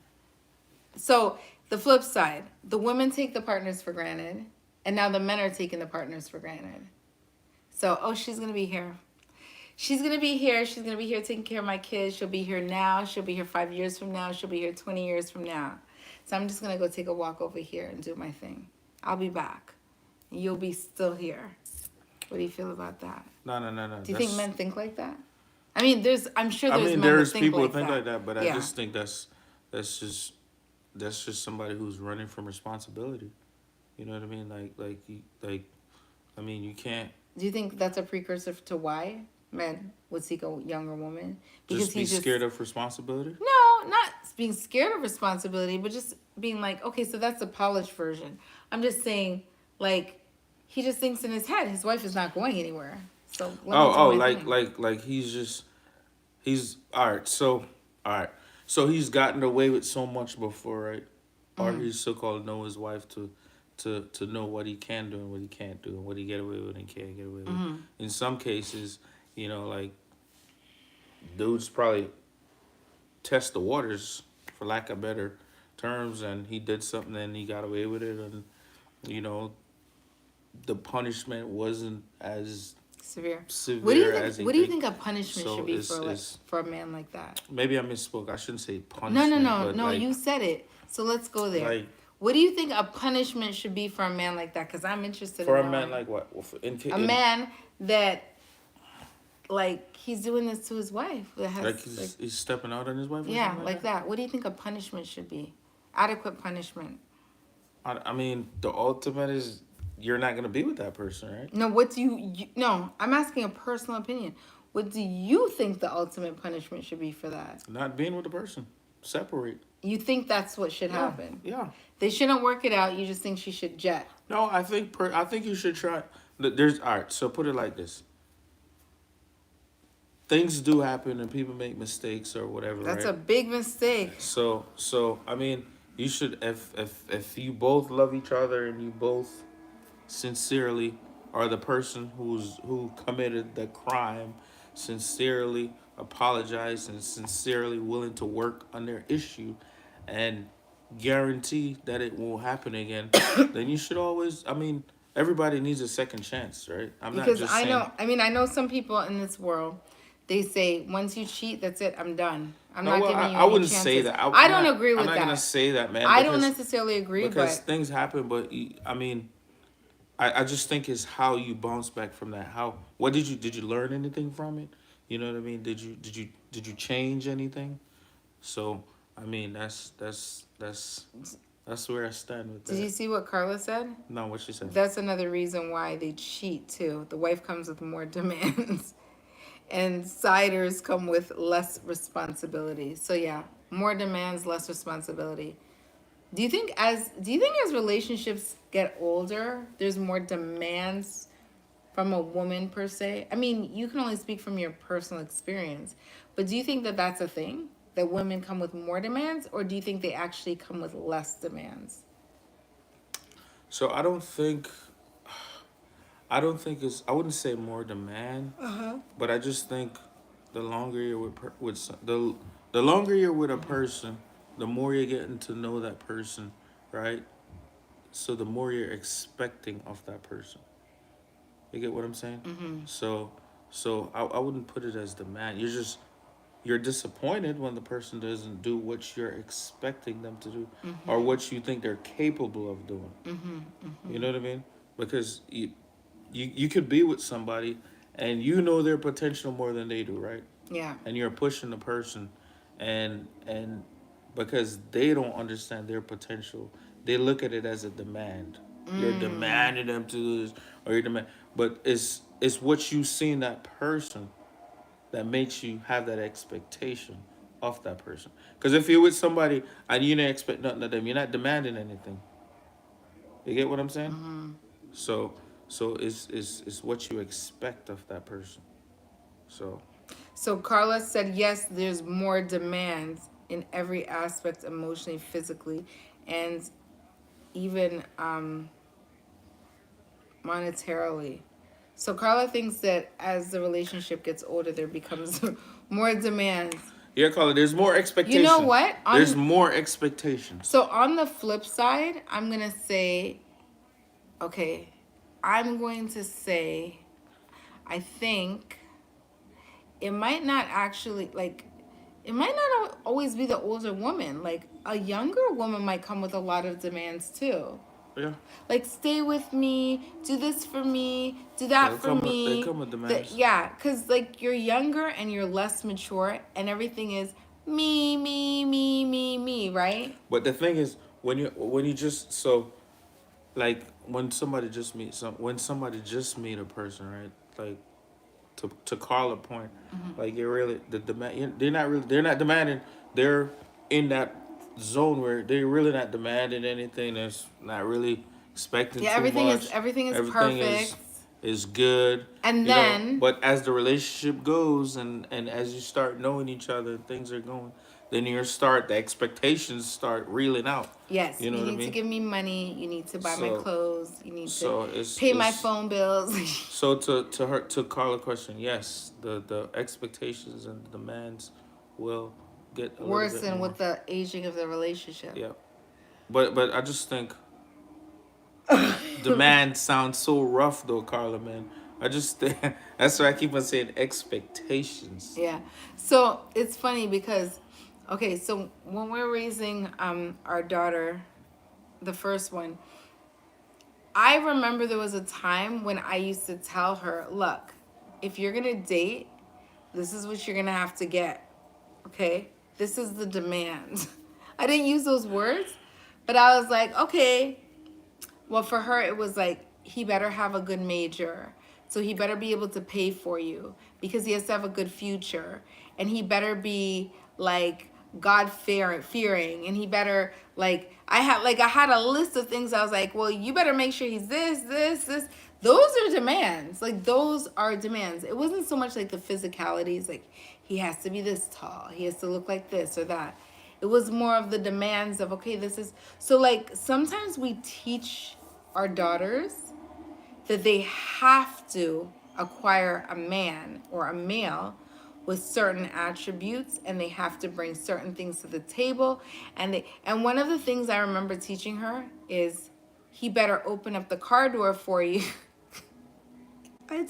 So the flip side, the women take the partners for granted, and now the men are taking the partners for granted. So, oh, she's gonna be here. She's gonna be here. She's gonna be here taking care of my kids. She'll be here now. She'll be here 5 years from now. She'll be here 20 years from now. So I'm just gonna go take a walk over here and do my thing. I'll be back. You'll be still here. What do you feel about that? No, no, no, no. Do you think men think like that? I mean, I'm sure I there's mean, men that there's think people who like think that. like that, but I Yeah. just think that's just somebody who's running from responsibility. You know what I mean? I mean, you can't Do you think that's a precursor to why men would seek a younger woman? Because just be he's just scared of responsibility. no, not being scared of responsibility, but just being like, okay, so that's the polished version. I'm just saying, like, he just thinks in his head his wife is not going anywhere. So let me do Oh, my like thing. like like he's all right. All right. So he's gotten away with so much before, right? Or he's so called know his wife to know what he can do and what he can't do and what he get away with and can't get away with. In some cases, like dudes probably test the waters for lack of better terms, and he did something and he got away with it, and you know the punishment wasn't as Severe. severe as he What do you think. think a punishment So should be for a man like that? maybe I misspoke. I shouldn't say No, no, punishment, no, but no. You said it. So let's go there. like What do you think a punishment should be for a man like that? Because I'm interested for in a man knowing. like what? Well, A man that, like, he's doing this to his wife. That has, like he's stepping out on his wife. Or yeah, something like that. What do you think a punishment should be? Adequate punishment. I mean, the ultimate is you're not gonna be with that person, right? No, what do no, I'm asking a personal opinion. What do you think the ultimate punishment should be for that? Not being with the person, separate. You think that's what should Yeah, happen? yeah. They shouldn't work it out. You just think she should jet. No, I think you should try. There's all right. So put it like this: things do happen, and people make mistakes or whatever, That's right? a big mistake. So I mean, you should if you both love each other and you both sincerely are the person who committed the crime, sincerely apologize and sincerely willing to work on their issue, and guarantee that it won't happen again, then you should always. I mean, everybody needs a second chance, right? I'm not Because just I saying. know, I mean, I know some people in this world they say once you cheat, that's it. I'm done. I'm No, not well, giving you I any wouldn't say chances. that. I don't agree I'm with not gonna that. say that, man, I don't necessarily agree, because but things happen. But I mean, I just think it's how you bounce back from that. How what did you learn anything from it? You know what I mean? Did you change anything? So I mean, that's where I stand with did you that. see what Carla said? No, what she said. That's another reason why they cheat too. The wife comes with more demands, and siders come with less responsibility. So yeah, more demands, less responsibility. Do you think as relationships get older, there's more demands from a woman per se? I mean, you can only speak from your personal experience, but do you think that that's a thing? That women come with more demands, or do you think they actually come with less demands? So I don't think it's. I wouldn't say more demand, but I just think the longer you're the longer you're with a person, the more you're getting to know that person, right? So the more you're expecting of that person. You get what I'm saying? So I wouldn't put it as demand. You're disappointed when the person doesn't do what you're expecting them to do or what you think they're capable of doing. You know what I mean? Because you could be with somebody and you know their potential more than they do, right? Yeah. And you're pushing the person and because they don't understand their potential, they look at it as a demand. You're demanding them to do this or you're demand but it's what you see in that person that makes you have that expectation of that person. Because if you're with somebody and you don't expect nothing of them, you're not demanding anything. You get what I'm saying? So it's what you expect of that person. So So Carla said, yes, there's more demands in every aspect, emotionally, physically, and even monetarily. So Carla thinks that as the relationship gets older, there becomes more demands. yeah, Carla, there's more You know expectation. what? There's more expectations. So on the flip side, I'm gonna say, okay, I'm going to say, I think it might not actually like it might not always be the older woman. Like a younger woman might come with a lot of demands too. Yeah. Like stay with me, do this for me, do that for They me. come with demands. Yeah, cuz like you're younger and you're less mature and everything is me, me, me, me, me, right? But the thing is, when you just so like when somebody just meet a person, right? Like to call a point, like you're really the demand. They're not demanding. They're in that zone where they're really not demanding anything. That's not really expecting Yeah, too much. everything is Everything perfect. is good. And You know, then but as the relationship goes and as you start knowing each other, things are going. Then the expectations start reeling out. yes, You know you what I need to mean? give me money. You need to buy my So clothes. You need to so pay my it's phone bills. so to call a question, yes, the expectations and the demands will get a little bit Worsen more. with the aging of the relationship. Yeah. But I just think demand sounds so rough though, Carla, man. I just think that's why I keep on saying expectations. Yeah. So it's funny because, okay, so when we're raising our daughter, the first one, I remember there was a time when I used to tell her, look, if you're gonna date, this is what you're gonna have to get. Okay? This is the demand. I didn't use those words, but I was like, okay. Well, for her, it was like, he better have a good major. So he better be able to pay for you because he has to have a good future. And he better be like God fearing. And he better I had a list of things. I was like, well, you better make sure he's this, this, this. Those are demands. Like those are demands. It wasn't so much like the physicalities, like he has to be this tall, he has to look like this or that. It was more of the demands of, okay, this is so like sometimes we teach our daughters that they have to acquire a man or a male with certain attributes and they have to bring certain things to the table and one of the things I remember teaching her is he better open up the car door for you I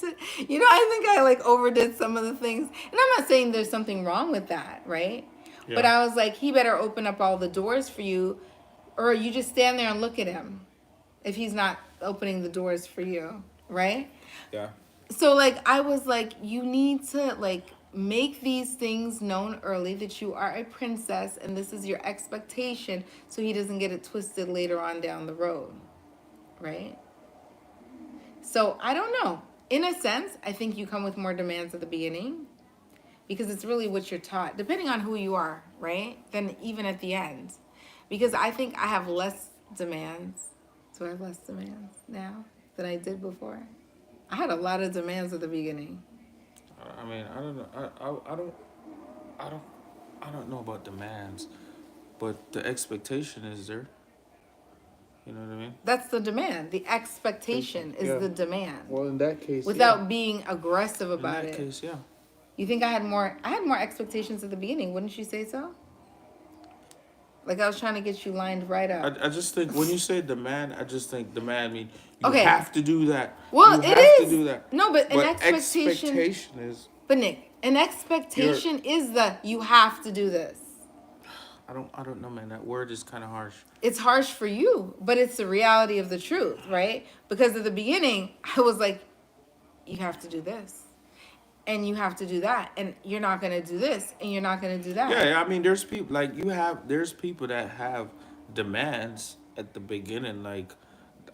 think I like overdid some of the things. And I'm not saying there's something wrong with that, right? But Yeah. I was like, he better open up all the doors for you, or you just stand there and look at him if he's not opening the doors for you, right? Yeah. So like I was like, you need to like make these things known early that you are a princess and this is your expectation so he doesn't get it twisted later on down the road, right? So I don't know. In a sense, I think you come with more demands at the beginning because it's really what you're taught, depending on who you are, right? Then even at the end. Because I think I have less demands. Do I have less demands now than I did before? I had a lot of demands at the beginning. I mean, I don't know. I don't, I don't know about demands, but the expectation is there. You know what I mean? That's the demand. The expectation is Yeah. the demand. Well, in that case, yeah. Without being aggressive In about that it. case, yeah. You think I had more expectations at the beginning, wouldn't you say so? Like I was trying to get you lined right up. I just think when you say demand, I just think demand mean you Okay. have to do that. Well, You it have to is. do that. No, but an But expectation. expectation is But Nick, an you're. expectation is the you have to do this. I don't know, man. That word is kind of harsh. It's harsh for you, but it's the reality of the truth, right? Because at the beginning, I was like, you have to do this. And you have to do that. And you're not going to do this. And you're not going to do that. Yeah, I mean, there's people like you have. There's people that have demands at the beginning. Like,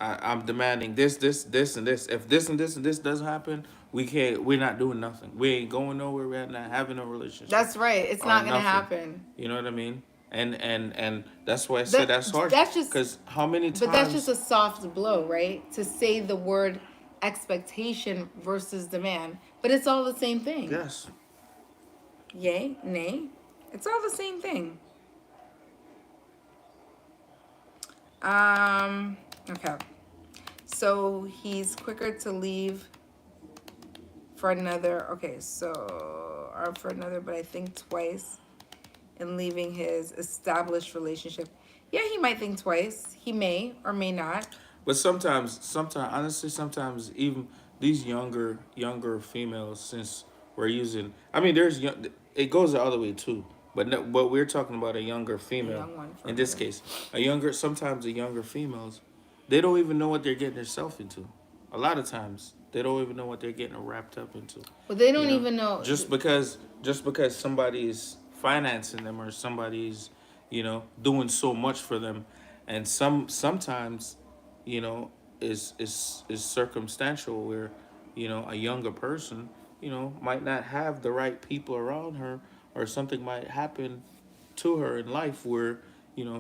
I'm demanding this, this, this, and this. If this and this and this doesn't happen, we can't. We're not doing nothing. We ain't going nowhere. We're not having a relationship That's right. It's or not going to nothing. happen. You know what I mean? And that's why I said That that's harsh. that's just Cause how many But that's just times? a soft blow, right? To say the word expectation versus demand. But it's all the same thing. Yes. Yay, nay. It's all the same thing. Okay. So he's quicker to leave for another, okay, so, or for another, but I think twice in leaving his established relationship. Yeah, he might think twice. He may or may not. But honestly, sometimes even these younger females, since we're using, I mean, it goes the other way too. But no, but we're talking about a younger A female. young one for In this another. case, sometimes the younger females, they don't even know what they're getting themselves into. A lot of times, they don't even know what they're getting wrapped up into. Well, they You don't know, even know. just because somebody's financing them or somebody's, doing so much for them, and sometimes, you know, is circumstantial where, a younger person, might not have the right people around her, or something might happen to her in life where,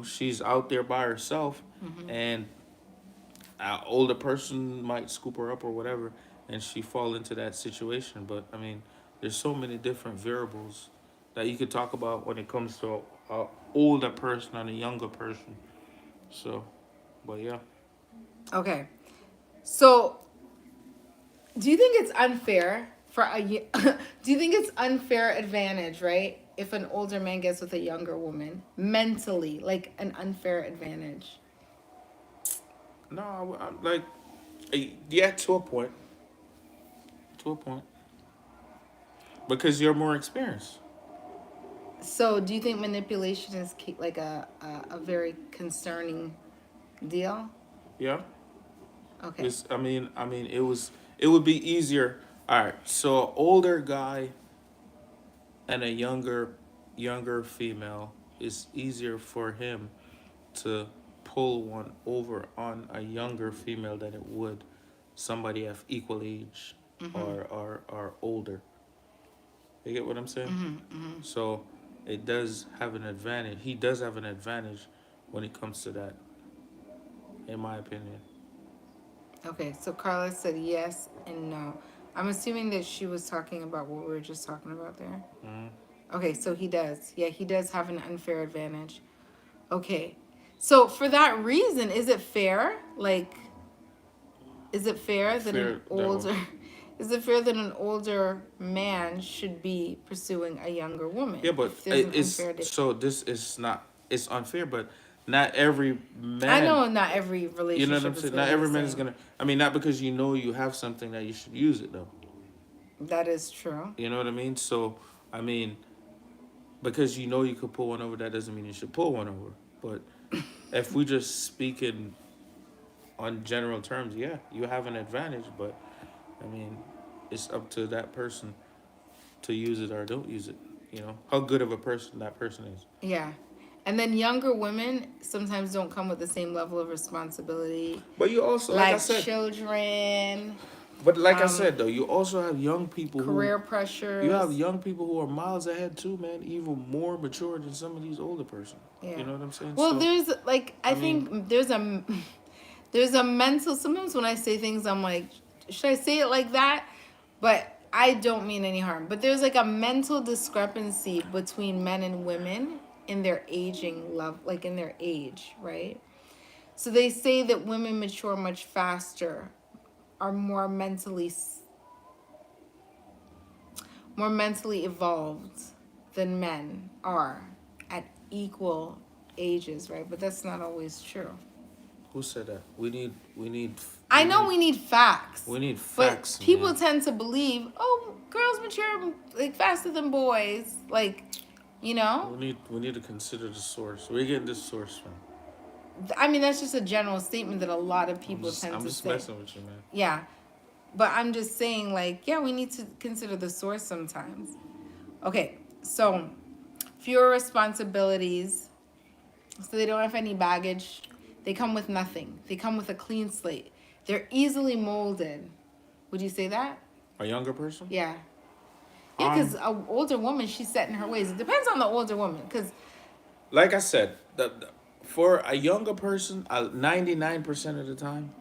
she's out there by herself, and an older person might scoop her up or whatever, and she fall into that situation. But I mean, there's so many different variables that you could talk about when it comes to a older person and a younger person. So, but yeah. Okay. So, do you think it's unfair for do you think it's unfair advantage, right? If an older man gets with a younger woman mentally, like an unfair advantage. No, like, yeah, to a point. To a point. Because you're more experienced. So, do you think manipulation is like a very concerning deal? Yeah. Okay. I mean, it would be easier. All right. So, an older guy and a younger female, is easier for him to pull one over on a younger female than it would somebody of equal age, or older. You get what I'm saying? So it does have an advantage. He does have an advantage when it comes to that, in my opinion. Okay, so Carla said yes and no. I'm assuming that she was talking about what we were just talking about there. Mm-hmm. Okay, so he does. Yeah, he does have an unfair advantage. Okay. So for that reason, is it fair? Like, is it fair that Fair an that one. older is it fair that an older man should be pursuing a younger woman? Yeah, but If there's an it's unfair so this is not. It's unfair, but not every I man. know not every You know what relationship I'm is saying? going Not to be the every man is same. gonna. I mean, not because you know you have something that you should use it though. That is true. You know what I mean? So I mean, because you know you could pull one over, that doesn't mean you should pull one over. But if we just speaking on general terms, yeah, you have an advantage. But I mean, it's up to that person to use it or don't use it. You know how good of a person that person is. Yeah. And then younger women sometimes don't come with the same level of responsibility, But you also, like I like said, children, but like I um, said though, you also have young people who career you have pressures. young people who are miles ahead too, man. Even more mature than some of these older person. Yeah. You know what I'm saying? Well, So there's like I I mean, think there's a mental. Sometimes when I say things, I'm like, should I say it like that? But I don't mean any harm. But there's like a mental discrepancy between men and women in their aging love, like in their age, right? So they say that women mature much faster, are more mentally evolved than men are at equal ages, right? But that's not always true. who said that? I know we need facts, we need but facts, people man. tend to believe, oh, girls mature like faster than boys, like, you know. We need to consider the source. Where you getting this source from? I mean, that's just a general statement that a lot of people tend I'm to just say. messing with you, man. Yeah, but I'm just saying, like, yeah, we need to consider the source sometimes. Okay, so fewer responsibilities, so they don't have any baggage. They come with nothing. They come with a clean slate. They're easily molded. Would you say that? A younger person? Yeah. Yeah, because Um, an older woman, she's set in her ways. It depends on the older woman. Because, like I said, for a younger person, 99% of the time,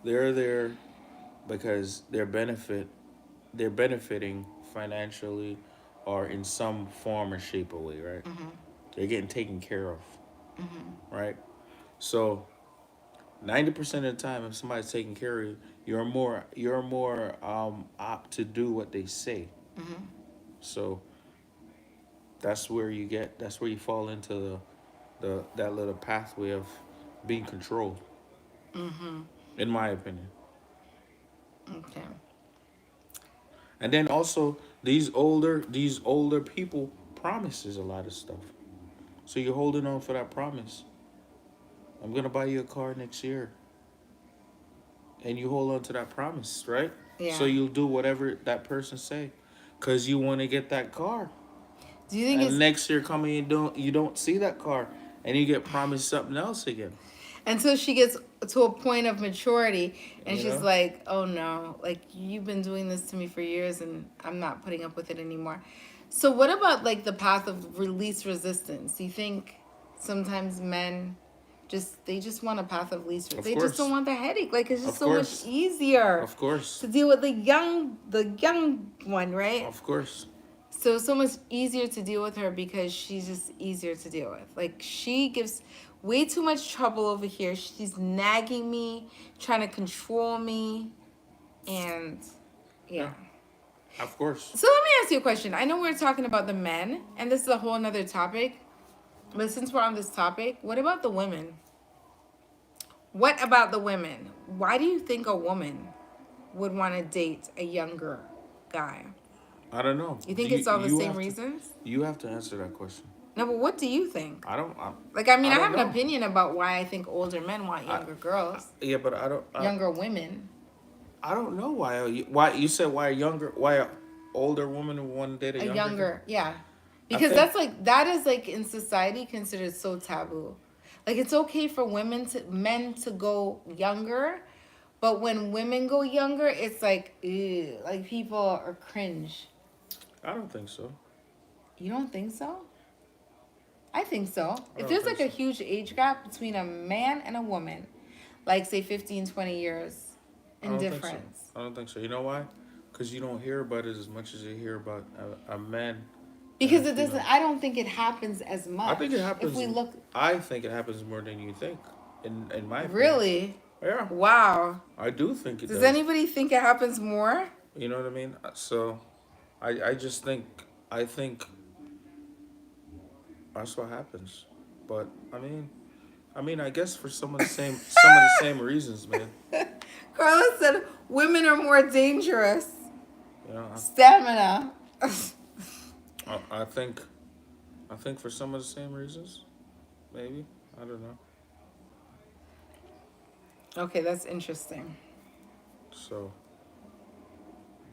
they're there because they're benefiting financially or in some form or shape or way, right? They're getting taken care of, right? So 90% of the time, if somebody's taking care of you, you're more apt to do what they say. So that's where you fall into the that little pathway of being controlled, in my opinion. okay. And then also these older people promises a lot of stuff. So you're holding on for that promise. I'm gonna buy you a car next year. And you hold on to that promise, right? So Yeah. you'll do whatever that person say. Cause you wanna get that car. Do you think And it's next year coming you don't see that car and you get promised something else again. until she gets to a point of maturity and You she's know? like, oh no, like you've been doing this to me for years and I'm not putting up with it anymore. So, what about like the path of release resistance? Do you think sometimes men they just want a path of least Of they just don't course. want the headache, like it's just Of so much course. easier Of course. to deal with the young one, right? Of course. So it's so much easier to deal with her because she's just easier to deal with. Like she gives way too much trouble over here. She's nagging me, trying to control me, and yeah. Yeah. Of course. So let me ask you a question. I know we're talking about the men, and this is a whole another topic. But since we're on this topic, what about the women? What about the women? Why do you think a woman would want to date a younger guy? I don't know. You Do think it's all the you same have to reasons? you have to answer that question. No, but what do you think? I Like, I mean, I I don't have an know. opinion about why I think older men want I, younger girls, yeah, but younger women, I don't know why you said why a older woman would want to date a a younger guy. younger, yeah. I Because think that is like in society considered so taboo. Like, it's okay for men to go younger, but when women go younger, it's like, ew, like people are cringe. I don't think so. You don't think so? I think so. I If don't there's think like a so. huge age gap between a man and a woman, like say 15, 20 years I in don't think so. difference. I don't think so. You know why? Because you don't hear about it as much as you hear about a man and a Because it doesn't, female. I don't think it happens as I much. think it If happens. we look, I think it happens more than you think. In my opinion. really, Yeah, wow. I do think it Does does. anybody think it happens more? You know what I mean? So, I just think I think that's what happens. But I mean, I mean, I guess for some of the same reasons, man. Carla said women are more dangerous. You know, Stamina. I think for some of the same reasons, maybe. I don't know. Okay, that's interesting. So,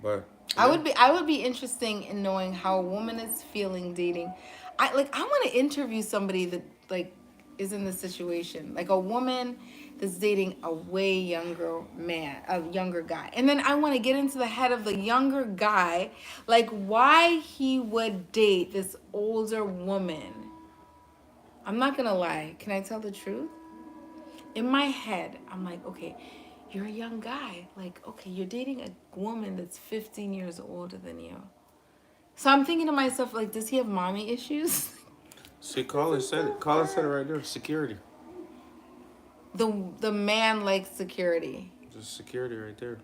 but I yeah, would be I would be interesting in knowing how a woman is feeling dating. I want to interview somebody that like is in this situation. Like a woman that's dating a way younger man, a younger guy. And then I want to get into the head of the younger guy, like why he would date this older woman. I'm not going to lie. Can I tell the truth? In my head, I'm like, okay, you're a young guy. Like, okay, you're dating a woman that's 15 years older than you. So I'm thinking to myself, like, does he have mommy issues? see, This Carla is said so it. Carla said it hard. right there. Security, The man likes security. just security right there.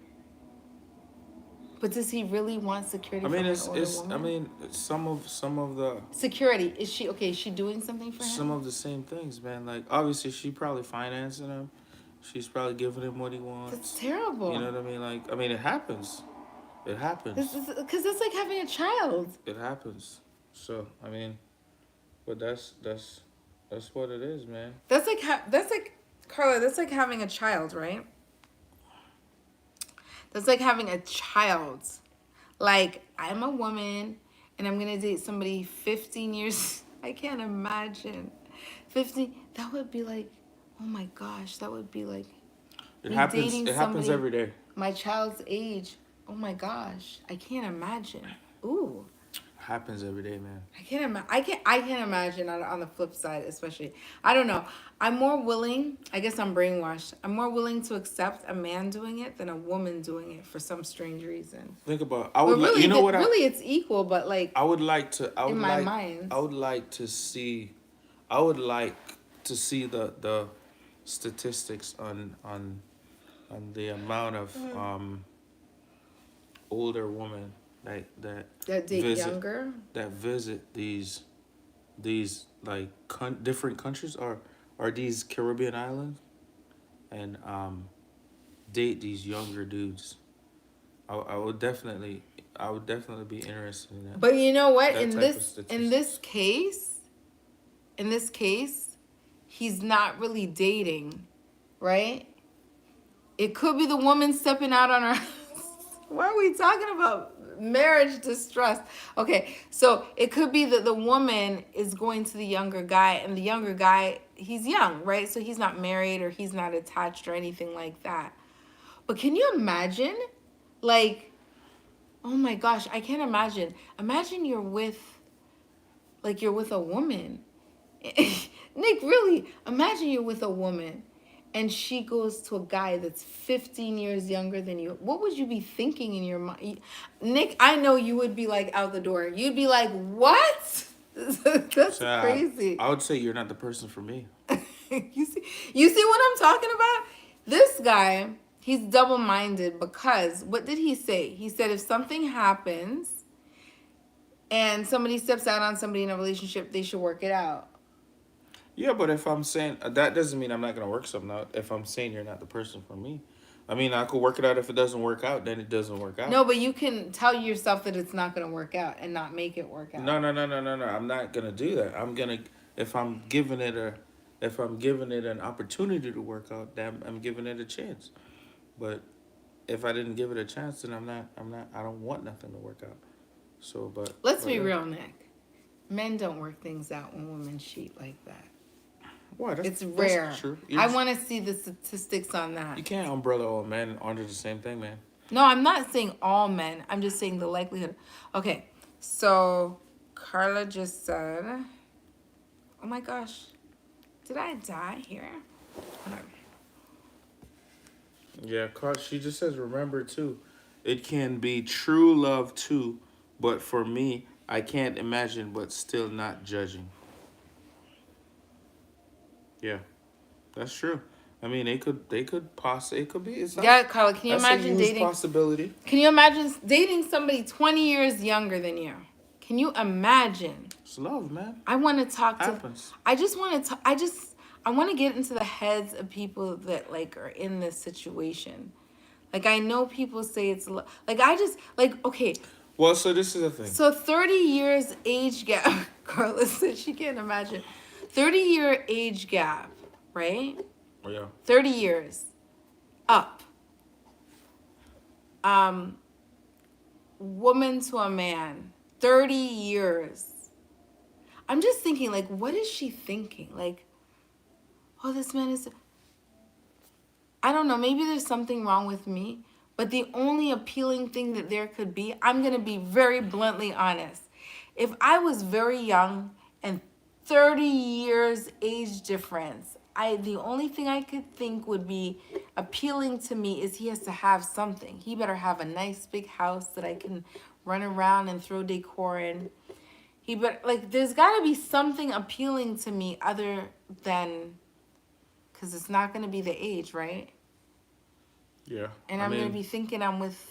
But does he really want I security mean, from an it's older it's. I woman? mean, some of the Security. Is she okay, is she doing something for some him? of the same things, man. Like obviously, she probably financing him. She's probably giving him what he That's wants. You terrible. know what I mean? Like, I mean, it happens. It This happens. is because that's like having a child. It happens. So I mean, but that's what it is, man. That's like Carla, that's like having a child, right? That's like having a child. Like, I'm a woman and I'm gonna date somebody 15 years. I can't imagine. 15, that would be like, oh my gosh, that would be like It me happens. dating It happens somebody every day. my child's age. Oh my gosh, I can't imagine. Ooh. It happens every day, man. I can't imagine on the flip side, especially. I don't know. I'm more willing, I guess I'm brainwashed. I'm more willing to accept a man doing it than a woman doing it for some strange reason. Think about. I But would like. really, You know what? really, it's equal. But like I would like to. I in would my like. mind, I would like to see. I would like to see the statistics on the amount of older women that that date visit younger. that visit these like different countries or these Caribbean islands and date these younger dudes. I would definitely be interested in But you know what? that In type of this statistics. in this case, he's not really dating, right? It could be the woman stepping out on her. Why are we talking about marriage distress? Okay, so it could be that the woman is going to the younger guy, and the younger guy, he's young, right? So he's not married or he's not attached or anything like that. But can you imagine? Like, oh my gosh, I can't imagine. Imagine you're with a woman. Nick, really, imagine you're with a woman and she goes to a guy that's 15 years younger than you. What would you be thinking in your mind? Nick, I know you would be like out the door. You'd be like, what? That's So crazy. I would say you're not the person for me. You see what I'm talking about? This guy, he's double-minded because what did he say? He said if something happens and somebody steps out on somebody in a relationship, they should work it out. Yeah, but if I'm saying that doesn't mean I'm not gonna work something out. If I'm saying you're not the person for me, I mean I could work it out. If it doesn't work out, then it doesn't work out. No, but you can tell yourself that it's not going to work out and not make it work out. No. I'm not gonna do that. I'm gonna if I'm giving it a if I'm giving it an opportunity to work out, then I'm giving it a chance. But if I didn't give it a chance, then I don't want nothing to work out. So, Let's be yeah. real, Nick. Men don't work things out when women cheat like that. Why? It's rare. That's true. I want to see the statistics on that. You can't umbrella all men under the same thing, man. No, I'm not saying all men. I'm just saying the likelihood. Okay, so Carla just said, oh my gosh, did I die here? Hold on. Yeah, she just says, remember too, it can be true love too, but for me, I can't imagine, but still not judging. Yeah, that's true. I mean, it could be. It's not. Yeah, Carla, can you That's imagine a huge dating? possibility. Can you imagine dating somebody 20 years younger than you? Can you imagine? It's love, man. I want to talk to. Happens. I just want to. I want to get into the heads of people that like are in this situation. Like I know people say it's like I just like okay. Well, so this is the thing. So 30 years age gap. Carla said she can't imagine. 30-year age gap, right? Yeah. 30 years up. Um, woman to a man. 30 years. I'm just thinking, like, what is she thinking? Like, oh, this man is. I don't know. Maybe there's something wrong with me. But the only appealing thing that there could be, I'm going to be very bluntly honest. If I was very young and 30 years age difference, the only thing I could think would be appealing to me is he has to have something. He better have a nice big house that I can run around and throw decor in. He but like there's got to be something appealing to me other than because it's not going to be the age, right? Yeah. And I'm gonna be thinking I'm with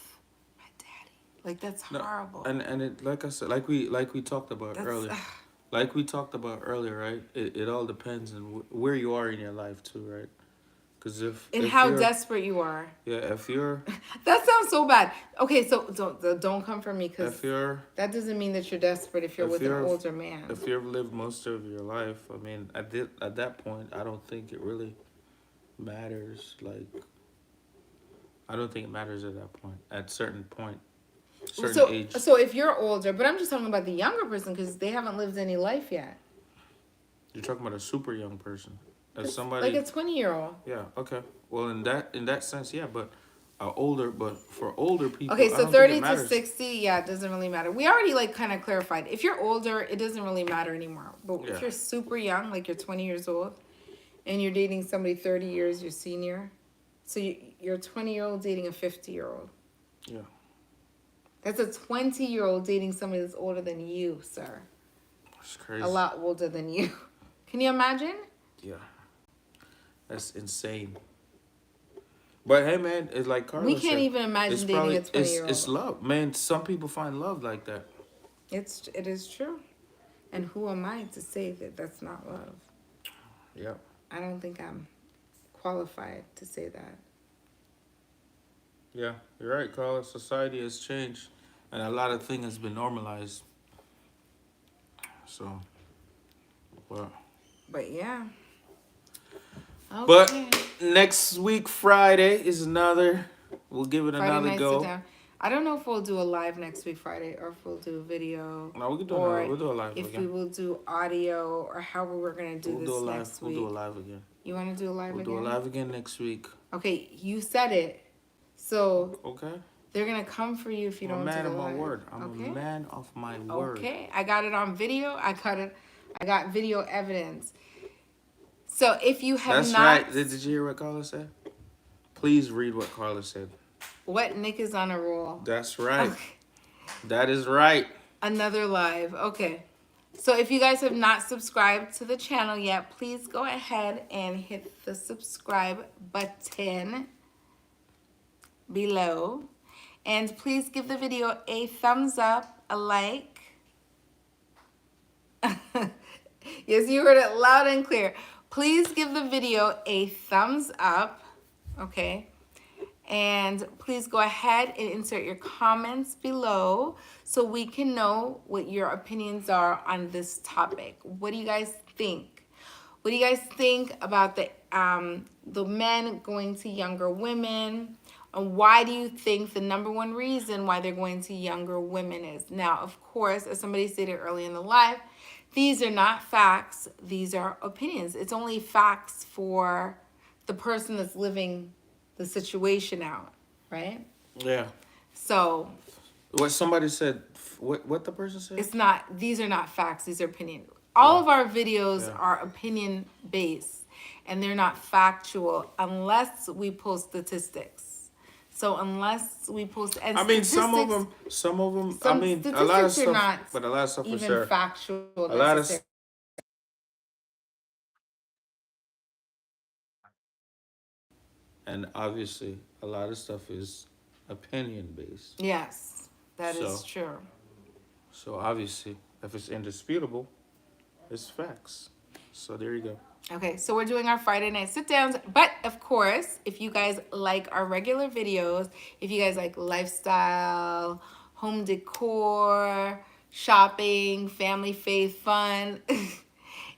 my daddy. Like that's horrible. And it, like I said, like we talked about That's earlier, like we talked about earlier, right? It all depends on where you are in your life too, right? Because and if how you're, desperate you are. yeah, if you're That sounds so bad. Okay, so don't come for me because if you're that doesn't mean that you're desperate if you're with an older man. if you've lived most of your life, I mean, at that point, I don't think it really matters. Like, I don't think it matters at that point. At certain point, certain age. So if you're older, but I'm just talking about the younger person because they haven't lived any life yet. You're talking about a super young person, as somebody like a 20-year-old. Yeah. Okay. Well, in that sense, yeah. But but for older people, Okay, I so don't 30 think it to matters. 60, yeah, it doesn't really matter. We already like kind of clarified. If you're older, it doesn't really matter anymore. But Yeah. if you're super young, like you're 20 years old, and you're dating somebody 30 years your senior, so you're a 20-year-old dating a 50-year-old. Yeah. That's a 20-year-old dating somebody that's older than you, sir. It's crazy. A lot older than you. Can you imagine? Yeah. That's insane. But hey, man, it's like Carla We can't said, even imagine dating a 20-year-old. It's love, man. Some people find love like that. It is true. And who am I to say that that's not love? Yeah. I don't think I'm qualified to say that. Yeah, you're right, Carla. Society has changed, and a lot of things has been normalized. So, well. But yeah. Okay. But next week, Friday, is another. We'll give it Friday another night go. sit down. I don't know if we'll do a live next week Friday or if we'll do a video. No, we can do or we'll do a live if again. we will do audio or however we're gonna do this next week. We'll do a live again. You want to do a live again? We'll do a live again next week. Okay, you said it. So okay. They're gonna come for you if you don't do the live. I'm a man of my word. I'm a man of my word. Okay, I got it on video. I got video evidence. So if you have That's not, right. Did you hear what Carla said? Please read what Carla said. What Nick is on a roll. That's right. Okay. That is right. Another live. Okay. So if you guys have not subscribed to the channel yet, please go ahead and hit the subscribe button below. And please give the video a thumbs up, a like. Yes, you heard it loud and clear. Please give the video a thumbs up, okay? And please go ahead and insert your comments below so we can know what your opinions are on this topic. What do you guys think? What do you guys think about the men going to younger women? And why do you think the number one reason why they're going to younger women is? Now, of course, as somebody stated early in the live, these are not facts. These are opinions. It's only facts for the person that's living the situation out, right? Yeah. So what somebody said, what the person said? It's not, these are not facts, these are opinion. All of our videos are opinion based and they're not factual unless we post statistics. So unless we post, and I mean, some of them, I mean, a lot of stuff, but a lot of stuff for sure. Factual. A lot of. And obviously, a lot of stuff is opinion based. Yes, that is true. So obviously, if it's indisputable, it's facts. So there you go. Okay, so we're doing our Friday night sit downs. But of course, if you guys like our regular videos, if you guys like lifestyle, home decor, shopping, family, faith, fun,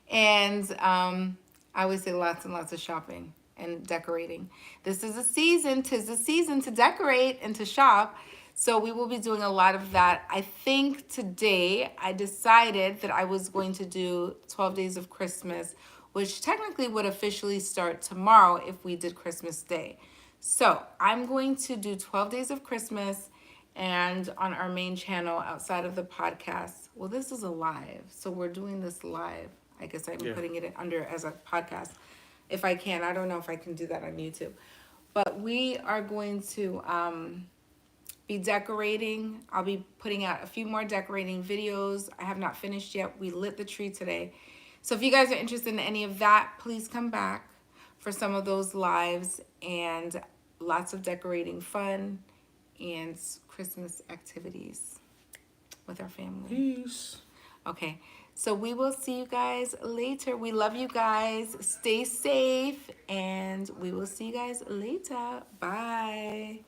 and I always say lots and lots of shopping and decorating. This is a season, tis the season to decorate and to shop. So we will be doing a lot of that. I think today I decided that I was going to do 12 Days of Christmas, which technically would officially start tomorrow if we did Christmas Day. So I'm going to do 12 Days of Christmas and on our main channel outside of the podcast. Well, this is a live, so we're doing this live. I guess I'm Yeah. putting it under as a podcast. If I can, I don't know if I can do that on YouTube. But we are going to be decorating. I'll be putting out a few more decorating videos. I have not finished yet. We lit the tree today. So if you guys are interested in any of that, please come back for some of those lives and lots of decorating fun and Christmas activities with our family. Peace. Okay, so we will see you guys later. We love you guys. Stay safe, and we will see you guys later. Bye.